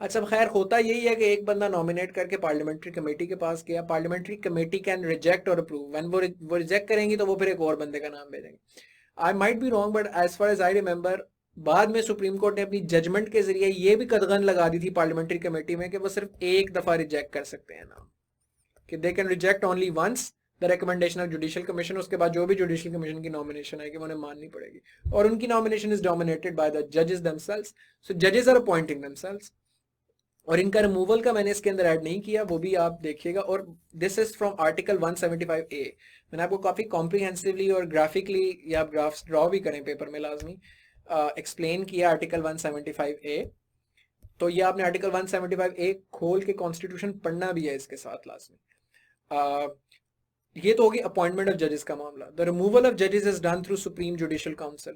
अच्छा खैर होता यही है कि एक बंदा नॉमिनेट करके पार्लियामेंट्री कमेटी के पास गया, पार्लियामेंट्री कमेटी कैन रिजेक्ट और अप्रूव, व्हेन वो रिजेक्ट करेंगी तो वो फिर एक और बंदे का नाम भेजेंगे। I might be wrong but as far as I remember बाद में सुप्रीम कोर्ट ने अपनी जजमेंट के जरिए ये भी कदगन लगा दी थी पार्लियामेंट्री कमेटी में कि वो सिर्फ एक दफा रिजेक्ट कर सकते हैं नाम, कि they can reject only once the recommendation of judicial commission, उसके बाद जो भी जुडिशियल कमीशन की नॉमिनेशन आएगी वो उन्हें माननी पड़ेगी, और उनकी nomination is dominated by the जजेस देमसेल्व्स, सो जजेस आर अपॉइंटिंग देमसेल्व्स। और इनका रिमूवल का मैंने इसके अंदर ऐड नहीं किया, वो भी आप देखिएगा, और this is from article 175A। मैंने आपको काफी कॉम्प्रिहेंसिवली और ग्राफिकली, या आप ग्राफ्स ड्रॉ भी करें पेपर में लाजमी, एक्सप्लेन किया आर्टिकल 175A। तो ये आपने आर्टिकल 175A खोल के कॉन्स्टिट्यूशन पढ़ना भी है इसके साथ लाजमी। ये तो होगी अपॉइंटमेंट ऑफ जजेस का मामला। द रिमूवल ऑफ जजेस is done through supreme judicial council,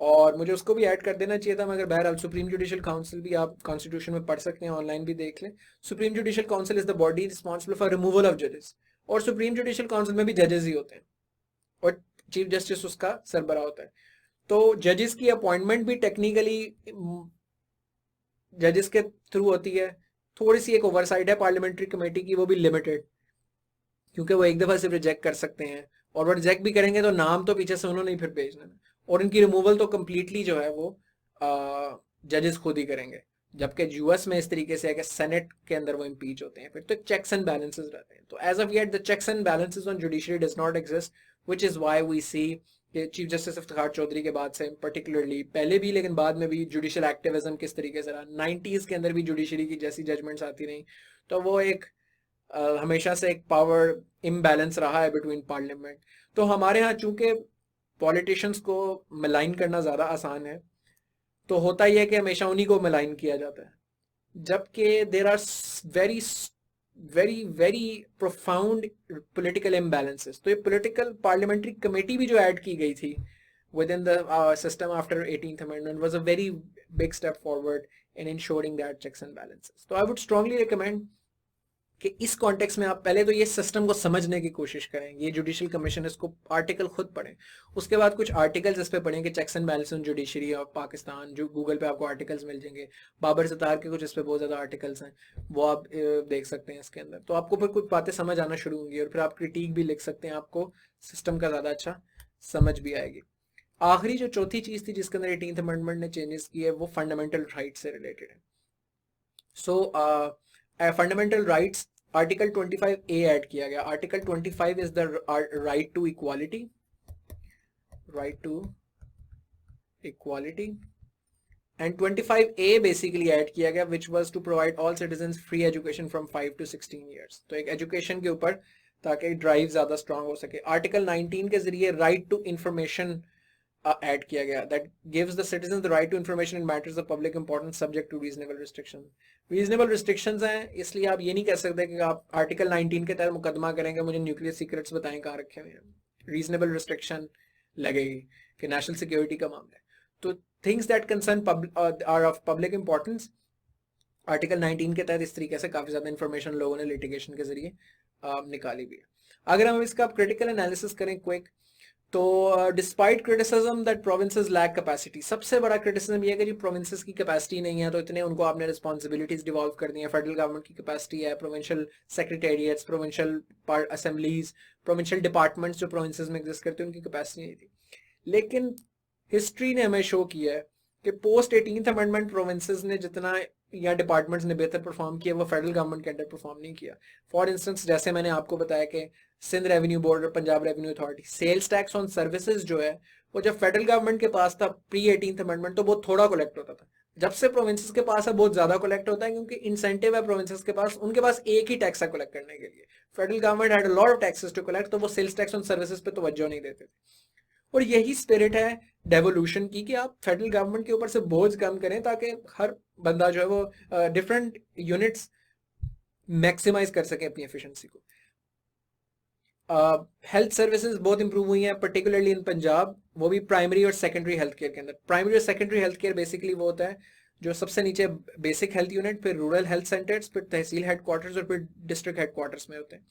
और मुझे उसको भी ऐड कर देना चाहिए था मगर बहरहाल सुप्रीम जुडिशियल काउंसिल भी आप कॉन्स्टिट्यूशन में पढ़ सकते हैं, ऑनलाइन भी देख लें। Supreme judicial council is the body responsible for removal of जजेस, और सुप्रीम जुडिशियल काउंसिल में भी जजेस ही होते हैं और चीफ जस्टिस उसका सरबराह होता है। तो जजेस की अपॉइंटमेंट भी टेक्निकली जजेस के थ्रू होती है, थोड़ी सी एक ओवरसाइट है पार्लियामेंट्री कमेटी की, वो भी लिमिटेड, क्योंकि वो एक दफा सिर्फ रिजेक्ट कर सकते हैं, और वो रिजेक्ट भी करेंगे तो नाम तो पीछे से उन्होंने ही फिर भेजना है, और इनकी रिमूवल तो कम्प्लीटली जो है वो जजेस खुद ही करेंगे, जबकि यूएस में इस तरीके से है कि सेनेट के अंदर वो इम्पीच होते हैं, फिर तो चेक्स एंड बैलेंसेस रहते हैं। तो as of yet the checks and balances on judiciary does not exist, which is why we see chief justice Iftikhar Chaudhry के बाद से पर्टिकुलरली, पहले भी लेकिन बाद में भी जुडिशियल एक्टिविज्म किस तरीके से रहा, 90s के अंदर भी जुडिशरी की जैसी जजमेंट्स आती रही, तो वो एक हमेशा से एक पावर इम्बैलेंस रहा है बिटवीन पार्लियामेंट। तो हमारे यहाँ चूंकि पॉलिटिशियंस को मिलाइन करना ज़्यादा आसान है, तो होता ही है कि हमेशा उन्हीं को मिलाइन किया जाता है, जबकि there are very very very profound political imbalances. तो ये पॉलिटिकल पार्लियामेंट्री कमेटी भी जो ऐड की गई थी within the system after 18th amendment was a very big step forward in ensuring that checks and balances. तो I would strongly recommend कि इस कॉन्टेक्स्ट में आप पहले तो ये सिस्टम को समझने की कोशिश करें, ये जुडिशियल कमीशन, इसको आर्टिकल खुद पढ़ें, उसके बाद कुछ आर्टिकल्स इस पे पढ़ें कि checks and balance on judiciary of Pakistan, जो गूगल पे आपको आर्टिकल्स मिल जाएंगे, बाबर सत्तार के कुछ इस पे बहुत ज़्यादा आर्टिकल्स हैं, वो आप देख सकते हैं इसके अंदर, तो आपको फिर कुछ बातें समझ आना शुरू होंगी और फिर आप क्रिटिक भी लिख सकते हैं, आपको सिस्टम का ज़्यादा अच्छा समझ भी आएगी। आखिरी जो चौथी चीज़ थी जिसके अंदर 18th अमेंडमेंट ने चेंजेस किए, वो फंडामेंटल राइट से रिलेटेड है। So fundamental rights, article 25A add किया गया। Article 25 is the right to equality, right to equality, and 25A basically add किया गया which was to provide all citizens free education from 5 to 16 years. तो एक education के ऊपर ताकि drive ज्यादा स्ट्रांग हो सके। आर्टिकल 19 के जरिए राइट टू इंफॉर्मेशन ऐड किया गया, that gives the citizen the right to information in matters of public importance subject to reasonable restriction. Reasonable restrictions हैं, इसलिए आप ये नहीं कह सकते कि आप आर्टिकल 19 के तहत मुकदमा करेंगे मुझे न्यूक्लियर सीक्रेट्स बताएं कहाँ रखे हुए हैं, रीजनेबल रिस्ट्रिक्शन लगेगी कि नेशनल सिक्योरिटी का मामला है। तो things that concern are of public importance, article 19 के तहत इस तरीके से काफी ज्यादा इंफॉर्मेशन लोगों ने लिटिगेशन के जरिए निकाली भी है। अगर हम इसका क्रिटिकल एनालिसिस करें क्विक, तो despite criticism that provinces lack capacity, सबसे बड़ा क्रिटिसिज्म ये है कि जी प्रोविंसेस की कैपेसिटी नहीं है, तो इतने उनको आपने रिस्पॉन्सिबिलिटीज डिवॉल्व कर दी है। फेडरल गवर्नमेंट की कैपेसिटी है, provincial secretariats, provincial assemblies, provincial departments जो प्रोविंसेस में एग्जिस्ट करते हैं उनकी कैपेसिटी नहीं थी। लेकिन हिस्ट्री ने हमें शो किया है कि पोस्ट 18th अमेंडमेंट प्रोविंसेस ने जितना या डिपार्टमेंट्स ने बेहतर परफॉर्म किया वो फेडरल गवर्नमेंट के अंडर परफॉर्म नहीं किया। फॉर इंस्टेंस जैसे मैंने आपको बताया कि सिंध रेवेन्यू बोर्ड और Punjab revenue authority, sales tax on services जो है वो जब फेडरल गवर्नमेंट के पास था प्री 18th अमेंडमेंट तो बहुत थोड़ा कलेक्ट होता था, जब से प्रोविंसेस के पास है बहुत ज्यादा कलेक्ट होता है, क्योंकि इंसेंटिव है प्रोविंसेस के पास, उनके पास एक ही टैक्स है कलेक्ट करने के लिए। Federal government had a lot of taxes to collect, तो वो सेल्स टैक्स ऑन सर्विसेज पे तवज्जो नहीं देते थे। और यही स्पिरिट है डेवोल्यूशन की कि आप फेडरल गवर्नमेंट के ऊपर से बोझ कम करें ताकि हर बंदा जो है वो डिफरेंट यूनिट्स मैक्सिमाइज कर सके अपनी एफिशिएंसी को। हेल्थ सर्विसेज बहुत इंप्रूव हुई हैं पर्टिकुलरली इन पंजाब, वो भी प्राइमरी और सेकेंडरी हेल्थ केयर के अंदर। प्राइमरी और सेकेंडरी हेल्थ केयर बेसिकली वो होता है जो सबसे नीचे बेसिक हेल्थ यूनिट, फिर रूरल हेल्थ सेंटर्स, फिर तहसील हेडक्वार्टर्स और फिर डिस्ट्रिक्ट हेडक्वार्टर्स में होते हैं।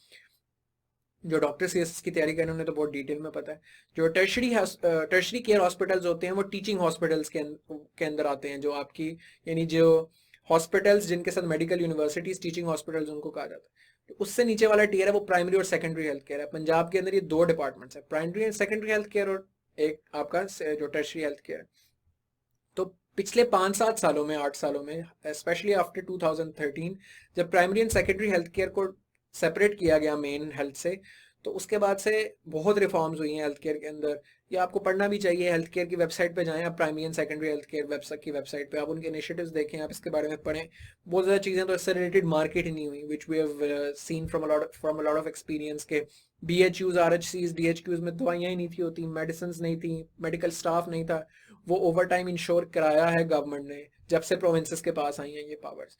जो डॉक्टर सीएसएस की तैयारी करें उन्हें तो बहुत डिटेल में पता है। जो टर्शरी केयर हॉस्पिटल्स होते हैं वो टीचिंग हॉस्पिटल्स के अंदर आते हैं, जो आपकी यानी जो हॉस्पिटल्स जिनके साथ मेडिकल यूनिवर्सिटीज टीचिंग हॉस्पिटल्स उनको कहा जाता है। तो उससे नीचे वाला टियर है वो प्राइमरी और सेकेंडरी हेल्थ केयर है। पंजाब के अंदर ये दो डिपार्टमेंट्स है, primary and secondary health care और एक आपका जो टर्शरी हेल्थ केयर। तो पिछले 5-7 सालों में 8 सालों में स्पेशली आफ्टर 2013 जब primary and secondary health care को सेपरेट किया गया मेन हेल्थ से, तो उसके बाद से बहुत रिफॉर्म्स हुई हैं हेल्थ केयर के अंदर। ये आपको पढ़ना भी चाहिए, हेल्थ केयर की वेबसाइट पे जाएं आप, primary and secondary health care website पे आप उनके इनिशिएटिव्स देखें, आप इसके बारे में पढ़ें। बहुत ज़्यादा चीज़ें तो इससे रिलेटेड मार्केट ही नहीं हुई, which we have seen from a lot of experience के BHUs RHCs DHQs में दवाइयाँ ही नहीं थी होती, मेडिसिन नहीं थी, मेडिकल स्टाफ नहीं था। वो ओवर टाइम इंश्योर कराया है गवर्नमेंट ने जब से प्रोविंसेस के पास आई हैं ये powers.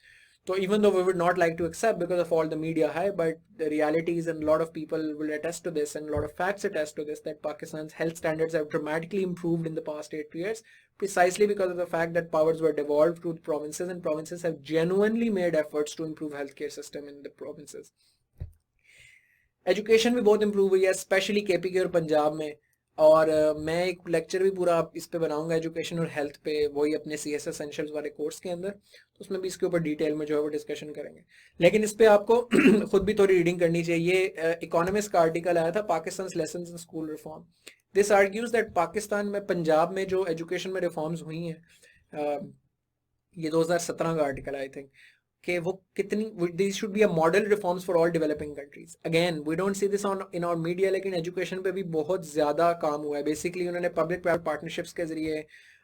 So even though we would not like to accept because of all the media hype, but the realities and a lot of people will attest to this and a lot of facts attest to this, that Pakistan's health standards have dramatically improved in the past 8 years precisely because of the fact that powers were devolved to the provinces and provinces have genuinely made efforts to improve healthcare system in the provinces. Education भी बहुत improve हुई है specially KPK और पंजाब में, और मैं एक lecture भी पूरा इस पे बनाऊंगा एजुकेशन और हेल्थ पे, वही अपने CS एसेंशियल्स वाले कोर्स के अंदर, तो उसमें भी इसके ऊपर डिटेल में जो है वो डिस्कशन करेंगे। लेकिन इस पे आपको खुद भी थोड़ी रीडिंग करनी चाहिए। ये इकोनॉमिस्ट का आर्टिकल आया था, Pakistan lessons in school reform. This argues that Pakistan में पंजाब में जो एजुकेशन में रिफॉर्म्स हुई हैं, ये 2017 का आर्टिकल आई थिंक, कि वो कितनी these should be a model reforms for all developing countries. Again, we don't see this in our media, लेकिन एजुकेशन पे भी बहुत ज़्यादा काम हुआ है। बेसिकली उन्होंने पब्लिक प्राइवेट पार्टनरशिप्स के जरिए,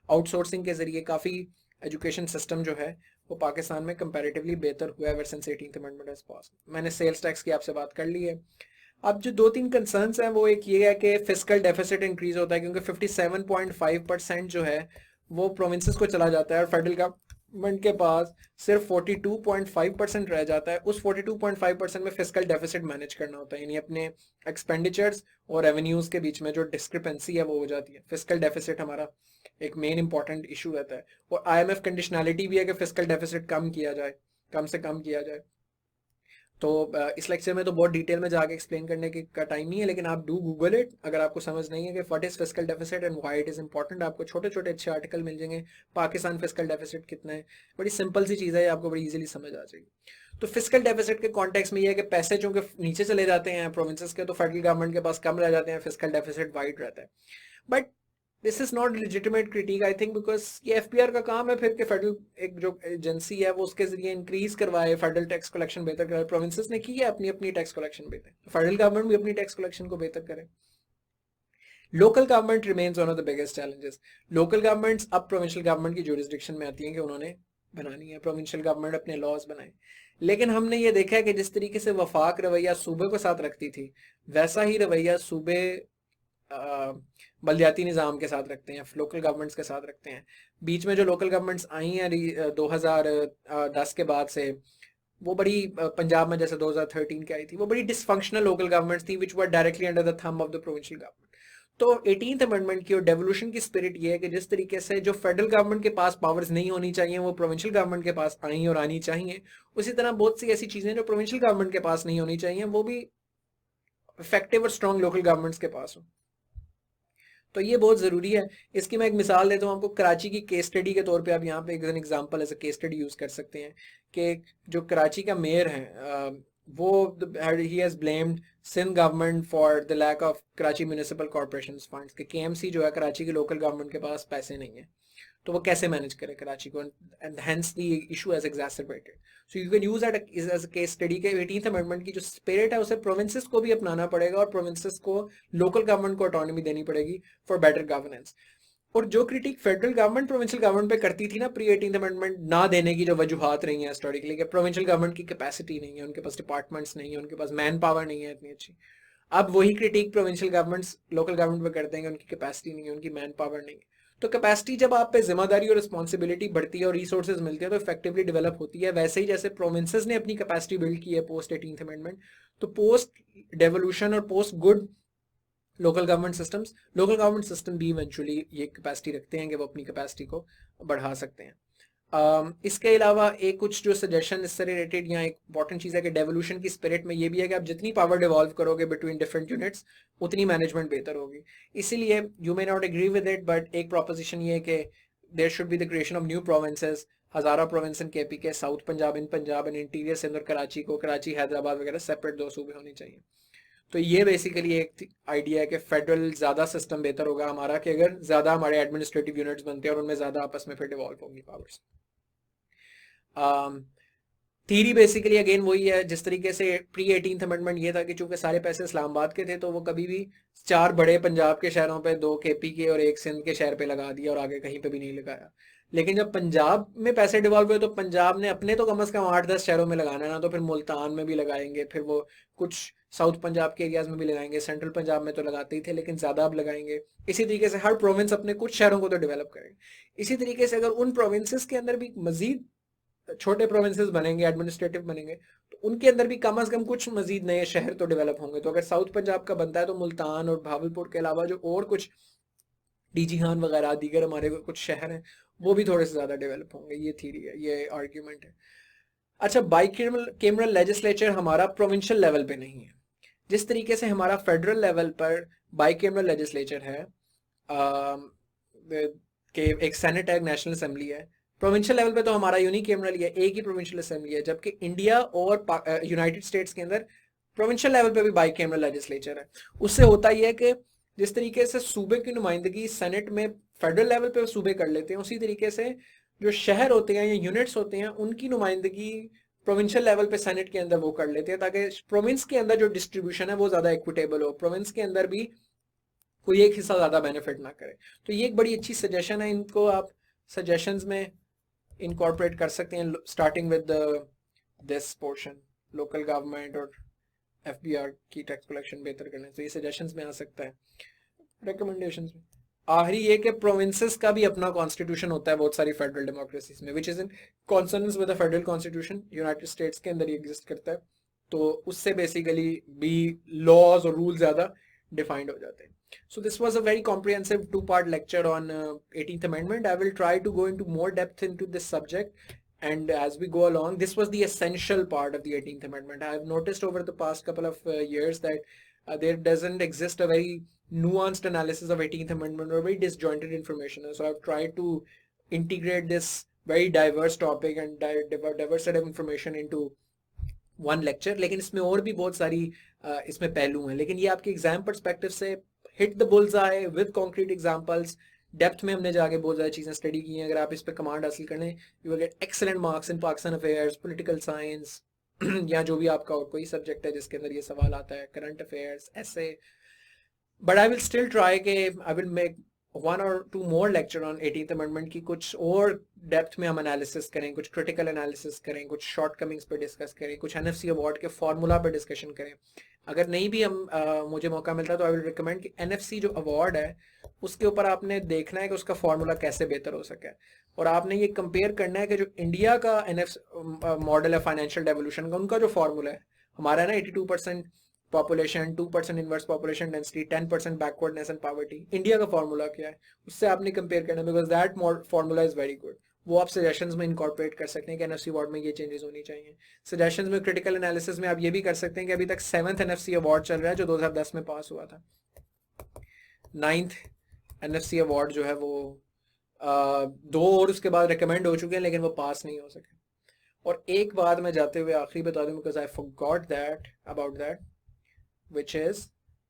आउटसोर्सिंग के जरिए काफ़ी एजुकेशन सिस्टम जो है वो पाकिस्तान में कंपैरेटिवली बेहतर हुआ है ever since 18th amendment has pass. मैंने सेल्स टैक्स की आपसे बात कर ली है। अब जो 2-3 कंसर्न्स हैं वो एक ये है कि फिस्कल डेफिसिट इंक्रीज होता है, क्योंकि 57.5% जो है वो प्रोविंसेस को चला जाता है और फेडरल गवर्नमेंट के पास सिर्फ 42.5% रह जाता है। उस 42.5% में फिस्कल डेफिसिट मैनेज करना होता है, यानी अपने एक्सपेंडिचर्स और रेवेन्यूज के बीच में जो डिस्क्रिपेंसी है वो हो जाती है। फिस्कल डेफिसिट हमारा एक मेन इंपॉर्टेंट इशू रहता है, और IMF कंडीशनैलिटी भी है कि फिस्कल डेफिसिट कम से कम किया जाए। तो इस लेक्चर में तो बहुत डिटेल में जाके एक्सप्लेन करने का टाइम नहीं है, लेकिन आप डू गूगल इट अगर आपको समझ नहीं है कि what is fiscal deficit and why it is important. आपको छोटे छोटे अच्छे आर्टिकल मिल जाएंगे, पाकिस्तान फिस्कल डेफिसिट कितना है, बड़ी सिंपल सी चीज़ है, आपको बड़ी इजीली समझ आ जाएगी। तो फिस्कल डेफिसिट के कॉन्टेक्स्ट में ये है कि पैसे चूंकि नीचे चले जाते हैं प्रोविंसेस के, तो फेडरल गवर्नमेंट के पास कम रह जाते हैं, फिस्कल डेफिसिट वाइड रहता है। But this is not legitimate critic I think, because ये एफपीआर का काम है फिर कि फेडरल एक जो एजेंसी है वो उसके जरिए इंक्रीज करवाए, फेडरल टैक्स कलेक्शन बेहतर कराए। प्रोविंसेस ने की है अपनी अपनी टैक्स कलेक्शन बेहतर, फेडरल गवर्नमेंट भी अपनी टैक्स कलेक्शन को बेहतर करे। Local government remains one of the biggest challenges. Local governments अब प्रोविंशियल गवर्नमेंट की जुरिस्डिक्शन में आती हैं कि उन्होंने बनानी है, प्रोविंशियल गवर्नमेंट अपने लॉज बनाए। लेकिन हमने ये देखा है कि जिस तरीके से वफाक रवैया सूबे को साथ रखती थी, वैसा ही रवैया सूबे बलदियाती निज़ाम के साथ रखते हैं, लोकल गवर्नमेंट्स के साथ रखते हैं। बीच में जो लोकल गवर्नमेंट्स आई हैं 2010 के बाद से, वो बड़ी पंजाब में जैसे 2013 की आई थी, वो बड़ी डिसफंक्शनल लोकल गवर्नमेंट्स थी which were directly under the thumb of the provincial government. तो 18th अमेंडमेंट की और डेवोल्यूशन की स्पिरिट ये है कि जिस तरीके से जो फेडरल गवर्नमेंट के पास पावर्स नहीं होनी चाहिए वो प्रोविंशियल गवर्नमेंट के पास आई और आनी चाहिए, उसी तरह बहुत सी ऐसी चीजें जो प्रोविंशियल गवर्नमेंट के पास नहीं होनी चाहिए वो भी इफेक्टिव और स्ट्रॉन्ग लोकल गवर्नमेंट्स के पास हो। तो ये बहुत ज़रूरी है। इसकी मैं एक मिसाल देता हूँ आपको, कराची की केस स्टडी के तौर पे आप यहाँ पे एक example as a case study use कर सकते हैं कि जो कराची का मेयर है वो ही has blamed Sindh government for the lack of Karachi municipal corporation funds, के केएमसी जो है कराची की लोकल गवर्नमेंट के पास पैसे नहीं है, तो वो कैसे मैनेज करे कराची को, and hence the issue has exacerbated. So you can use that as a case study के 18th अमेंडमेंट की जो स्पिरिट है उसे प्रोविंसेस को भी अपनाना पड़ेगा और प्रोविंसेस को लोकल गवर्नमेंट को ऑटोनॉमी देनी पड़ेगी फॉर बेटर गवर्नेंस। और जो critic federal government provincial government पे करती थी ना प्री 18th अमेंडमेंट ना देने की, जो वजूहात रही हैं हिस्टोरिकली कि प्रोविंशियल गवर्नमेंट की कैपेसिटी नहीं है, उनके पास डिपार्टमेंट्स नहीं है, उनके पास मैन पावर नहीं है इतनी अच्छी, अब वही critic provincial governments local government पे करते हैं कि उनकी कैपेसिटी नहीं है, उनकी मैन पावर नहीं है। तो कैपेसिटी जब आप पे जिम्मेदारी और रिस्पॉन्सिबिलिटी बढ़ती है और रिसोर्सेज मिलते हैं तो इफेक्टिवली डेवलप होती है। वैसे ही जैसे प्रोविंसेस ने अपनी कैपेसिटी बिल्ड की है पोस्ट 18th अमेंडमेंट, तो पोस्ट डेवोल्यूशन और post good local government system भी इवेंचुअली ये कैपेसिटी रखते हैं कि वो अपनी कैपेसिटी को बढ़ा सकते हैं। इसके अलावा एक कुछ जो सजेशन इससे रिलेटेड यहाँ एक इंपॉर्टेंट चीज़ है कि डेवोल्यूशन की स्पिरिट में ये भी है कि आप जितनी पावर डिवॉल्व करोगे बिटवीन डिफरेंट यूनिट्स उतनी मैनेजमेंट बेहतर होगी। इसीलिए you may not agree with it, but एक प्रोपोजिशन ये है कि there should be the creation of new provinces, Hazara province in KP के, south Punjab in interior Sindh और कराची को, कराची हैदराबाद वगैरह सेपरेट दो सूबे होने चाहिए। तो ये बेसिकली एक आइडिया है कि फेडरल ज़्यादा सिस्टम बेहतर होगा हमारा कि अगर ज़्यादा हमारे एडमिनिस्ट्रेटिव यूनिट्स बनते हैं और उनमें ज़्यादा आपस में फिर डिवॉल्व होंगी पावर्स। थीरी बेसिकली अगेन वही है, जिस तरीके से प्री 18th अमेंडमेंट ये था कि चूंकि सारे पैसे इस्लामाबाद के थे तो वो कभी भी 4 बड़े पंजाब के शहरों पे, 2 केपी के और 1 सिंध के शहर पे लगा दिया और आगे कहीं पे भी नहीं लगाया। लेकिन जब पंजाब में पैसे डिवॉल्व हुए तो पंजाब ने अपने तो कम से कम 8-10 शहरों में लगाना है ना, तो फिर मुल्तान में भी लगाएंगे, फिर वो कुछ साउथ पंजाब के एरियाज में भी लगाएंगे, सेंट्रल पंजाब में तो लगाते ही थे लेकिन ज़्यादा अब लगाएंगे। इसी तरीके से हर प्रोविंस अपने कुछ शहरों को तो डेवलप करेंगे। इसी तरीके से अगर उन प्रोविंसेस के अंदर भी मजीद छोटे प्रोविंसेस बनेंगे, एडमिनिस्ट्रेटिव बनेंगे, तो उनके अंदर भी कम से कम कुछ मजीद नए शहर तो डेवलप होंगे। तो अगर साउथ पंजाब का बनता है तो मुल्तान और भावलपुर के अलावा जो और कुछ डीजीहान वगैरह दीगर हमारे कुछ शहर हैं वो भी थोड़े से ज़्यादा डेवलप होंगे। ये थीरी है, ये आर्ग्यूमेंट है। अच्छा, बाइकैमरल लेजिस्लेचर हमारा प्रोविंशियल लेवल पे नहीं है, जिस तरीके से हमारा फेडरल लेवल पर बाइकैमरल लेजिस्लेचर है कि एक सेनेट है, नेशनल असेंबली है। प्रोविंशियल लेवल पे तो हमारा यूनिकैमरल है, एक ही प्रोविंशियल असेंबली है, जबकि इंडिया और यूनाइटेड स्टेट्स के अंदर प्रोविंशियल लेवल पे भी बाइकैमरल लेजिस्लेचर है। उससे होता ही है कि जिस तरीके से सूबे की नुमाइंदगी सेनेट में फेडरल लेवल पे सूबे कर लेते हैं, उसी तरीके से जो शहर होते हैं या यूनिट्स होते हैं उनकी नुमाइंदगी प्रोविंशियल लेवल पे सेनेट के अंदर वो कर लेते हैं, ताकि प्रोविंस के अंदर जो डिस्ट्रीब्यूशन है वो ज़्यादा इक्विटेबल हो, प्रोविंस के अंदर भी कोई एक हिस्सा ज़्यादा बेनिफिट ना करे। तो ये एक बड़ी अच्छी सजेशन है, इनको आप सजेशंस में इनकॉर्पोरेट कर सकते हैं, starting with this portion, local government और एफबीआर की टैक्स कलेक्शन बेहतर करने, तो ये सजेशंस में आ सकता है। रिकमेंडेशंस में आखिरी ये कि प्रोविंसेस का भी अपना कॉन्स्टिट्यूशन होता है बहुत सारी फेडरल डेमोक्रेसीज में, which is in consonance with the federal constitution. United states के अंदर ये एग्जिस्ट करता है, तो उससे बेसिकली भी लॉज और रूल ज़्यादा डिफाइंड हो जाते हैं। So this was a very comprehensive 2-part lecture on 18th Amendment. I will try to go into more depth into this subject And as we go along, this was the essential part of the 18th Amendment. I've noticed over the past couple of years that there doesn't exist a very nuanced analysis of 18th Amendment or very disjointed information. So I've tried to integrate this very diverse topic and diverse set of information into one lecture. लेकिन इसमें और भी बहुत सारी इसमें पहलू हैं, लेकिन ये आपके एग्जाम पर्सपेक्टिव से हिट द बुल्स आए विद कॉन्क्रीट एग्जांपल्स. डेप्थ में हमने जाके बहुत ज़्यादा चीज़ें स्टडी की हैं. अगर आप इस पर कमांड हासिल कर लें, you will get excellent marks in Pakistan affairs, political science या जो भी आपका और कोई सब्जेक्ट है जिसके अंदर ये सवाल आता है, करंट अफेयर्स, ऐसे. But I will still try के I will make 1 or 2 more lecture on 18th Amendment की कुछ और डेप्थ में हम एनालिसिस करें, कुछ क्रिटिकल एनालिसिस करें, कुछ शॉर्ट कमिंग्स पे डिस्कस करें, कुछ एनएफसी अवार्ड के फॉर्मूला पे डिस्कशन करें. अगर नहीं भी मुझे मौका मिलता तो आई विल रिकमेंड कि एनएफसी जो अवार्ड है उसके ऊपर आपने देखना है कि उसका फॉर्मूला कैसे बेहतर हो सके, और आपने ये कंपेयर करना है कि जो इंडिया का मॉडल है फाइनेंशियल डेवोल्यूशन का, उनका जो फॉर्मूला है, हमारा है ना 82% population, 2% inverse population density, 10% backwardness and poverty. India का फॉर्मूला क्या है उससे आपने कंपेयर करना, because that formula is very good. वो आप सजेशंस में इनकॉर्पोरेट कर सकते हैं कि एनएफसी अवार्ड में ये चेंजेस होनी चाहिए. सजेशंस में क्रिटिकल एनालिसिस में आप ये भी कर सकते हैं कि अभी तक 7th एनएफसी अवार्ड चल रहा है जो 2010 में पास हुआ था. 9th एनएफसी अवार्ड जो है वो 2 और उसके बाद रिकमेंड हो चुके हैं लेकिन वो पास नहीं हो सके. और एक बात मैं जाते हुए आखिरी बता दूं, because I forgot that about that, which is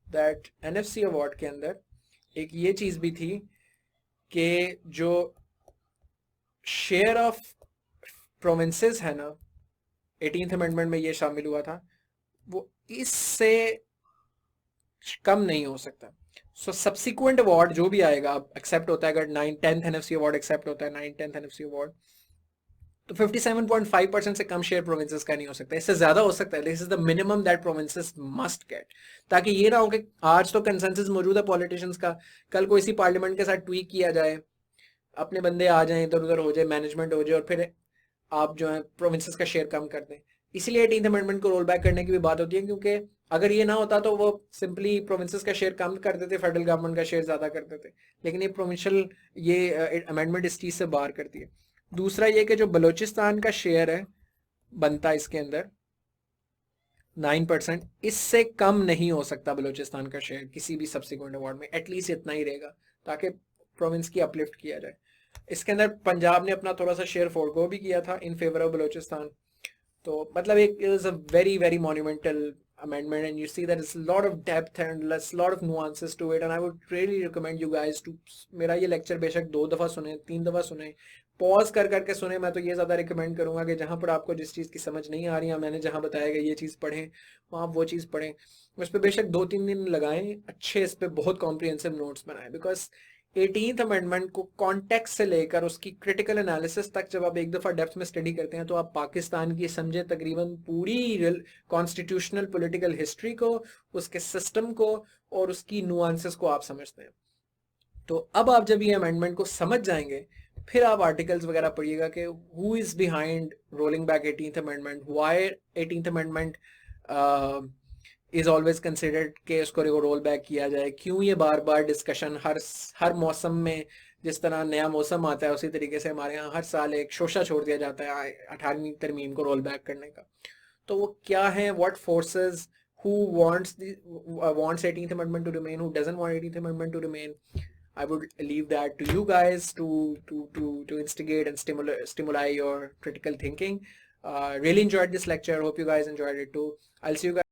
that NFC award के अंदर एक ये चीज भी थी कि जो शेयर ऑफ प्रोविंसेस है ना, 18th अमेंडमेंट में ये शामिल हुआ था, वो इससे कम नहीं हो सकता. सो सब्सिक्वेंट अवार्ड जो भी आएगा एक्सेप्ट होता है, अगर 9th 10th NFC award accept होता है, 9th 10th एनएफसी अवार्ड, तो 57.5% से कम शेयर प्रोविंसेस का नहीं हो सकता. इससे ज्यादा हो सकता है. This is the minimum that provinces must get, ताकि ये ना हो कि आज तो कंसेंसस मौजूद है पॉलिटिशियंस का, कल को इसी पार्लियामेंट के साथ ट्वीक किया जाए, अपने बंदे आ जाए, इधर उधर हो जाए, मैनेजमेंट हो जाए, और फिर आप जो है प्रोविंसेस का शेयर कम कर दें. इसलिए 18th अमेंडमेंट को रोल बैक करने की भी बात होती है, क्योंकि अगर ये ना होता तो वो सिंपली प्रोविंसेस का शेयर कम कर देते, फेडरल गवर्नमेंट का शेयर ज्यादा कर देते. लेकिन ये प्रोविंशियल ये अमेंडमेंट इस चीज से बाहर करती है. दूसरा ये कि जो बलूचिस्तान का शेयर है बनता इसके अंदर 9%, इससे कम नहीं हो सकता बलूचिस्तान का शेयर किसी भी सब्सिक्वेंट अवार्ड में. एटलीस्ट इतना ही रहेगा ताकि प्रोविंस की अपलिफ्ट किया जाए. इसके अंदर पंजाब ने अपना थोड़ा सा शेयर फोरगो भी किया था इन फेवर ऑफ बलूचिस्तान. तो मतलब एक is a very very monumental amendment, and you see that it's a lot of depth and a lot of nuances to it, and I would really recommend you guys to मेरा ये lecture बेशक 2 दफ़ा सुने, 3 दफ़ा सुने, pause कर करके सुने. मैं तो ये ज़्यादा रिकमेंड करूँगा कि जहाँ पर आपको जिस चीज़ की समझ नहीं आ रही है, मैंने जहाँ बताया कि ये चीज़ पढ़ें, वहाँ वो चीज़ पढ़ें. उस पर बेशक 2-3 दिन लगाएं, अच्छे इस पर बहुत कॉम्प्रिहेंसिव नोट्स बनाएं. बिकॉज 18th अमेंडमेंट को कॉन्टेक्स्ट से लेकर उसकी क्रिटिकल एनालिसिस तक जब आप एक दफ़ा डेप्थ में स्टडी करते हैं तो आप पाकिस्तान की समझे तकरीबन पूरी कॉन्स्टिट्यूशनल पॉलिटिकल हिस्ट्री को, उसके सिस्टम को और उसकी नुआंसेस को आप समझते हैं. तो अब आप जब ये अमेंडमेंट को समझ जाएंगे, फिर आप आर्टिकल्स वगैरह पढ़िएगा कि who is behind rolling back 18th amendment, why 18th amendment is always considered कि उसको रोल बैक किया जाए, क्यों ये बार बार डिस्कशन हर मौसम में, जिस तरह नया मौसम आता है उसी तरीके से हमारे यहाँ हर साल एक शोशा छोड़ दिया जाता है 18वीं तरमीम को रोल बैक करने का. तो वो क्या है, what forces, who wants 18th amendment to remain, who doesn't want 18th amendment to remain. I would leave that to you guys to instigate and stimulate your critical thinking. Really enjoyed this lecture. Hope you guys enjoyed it too. I'll see you guys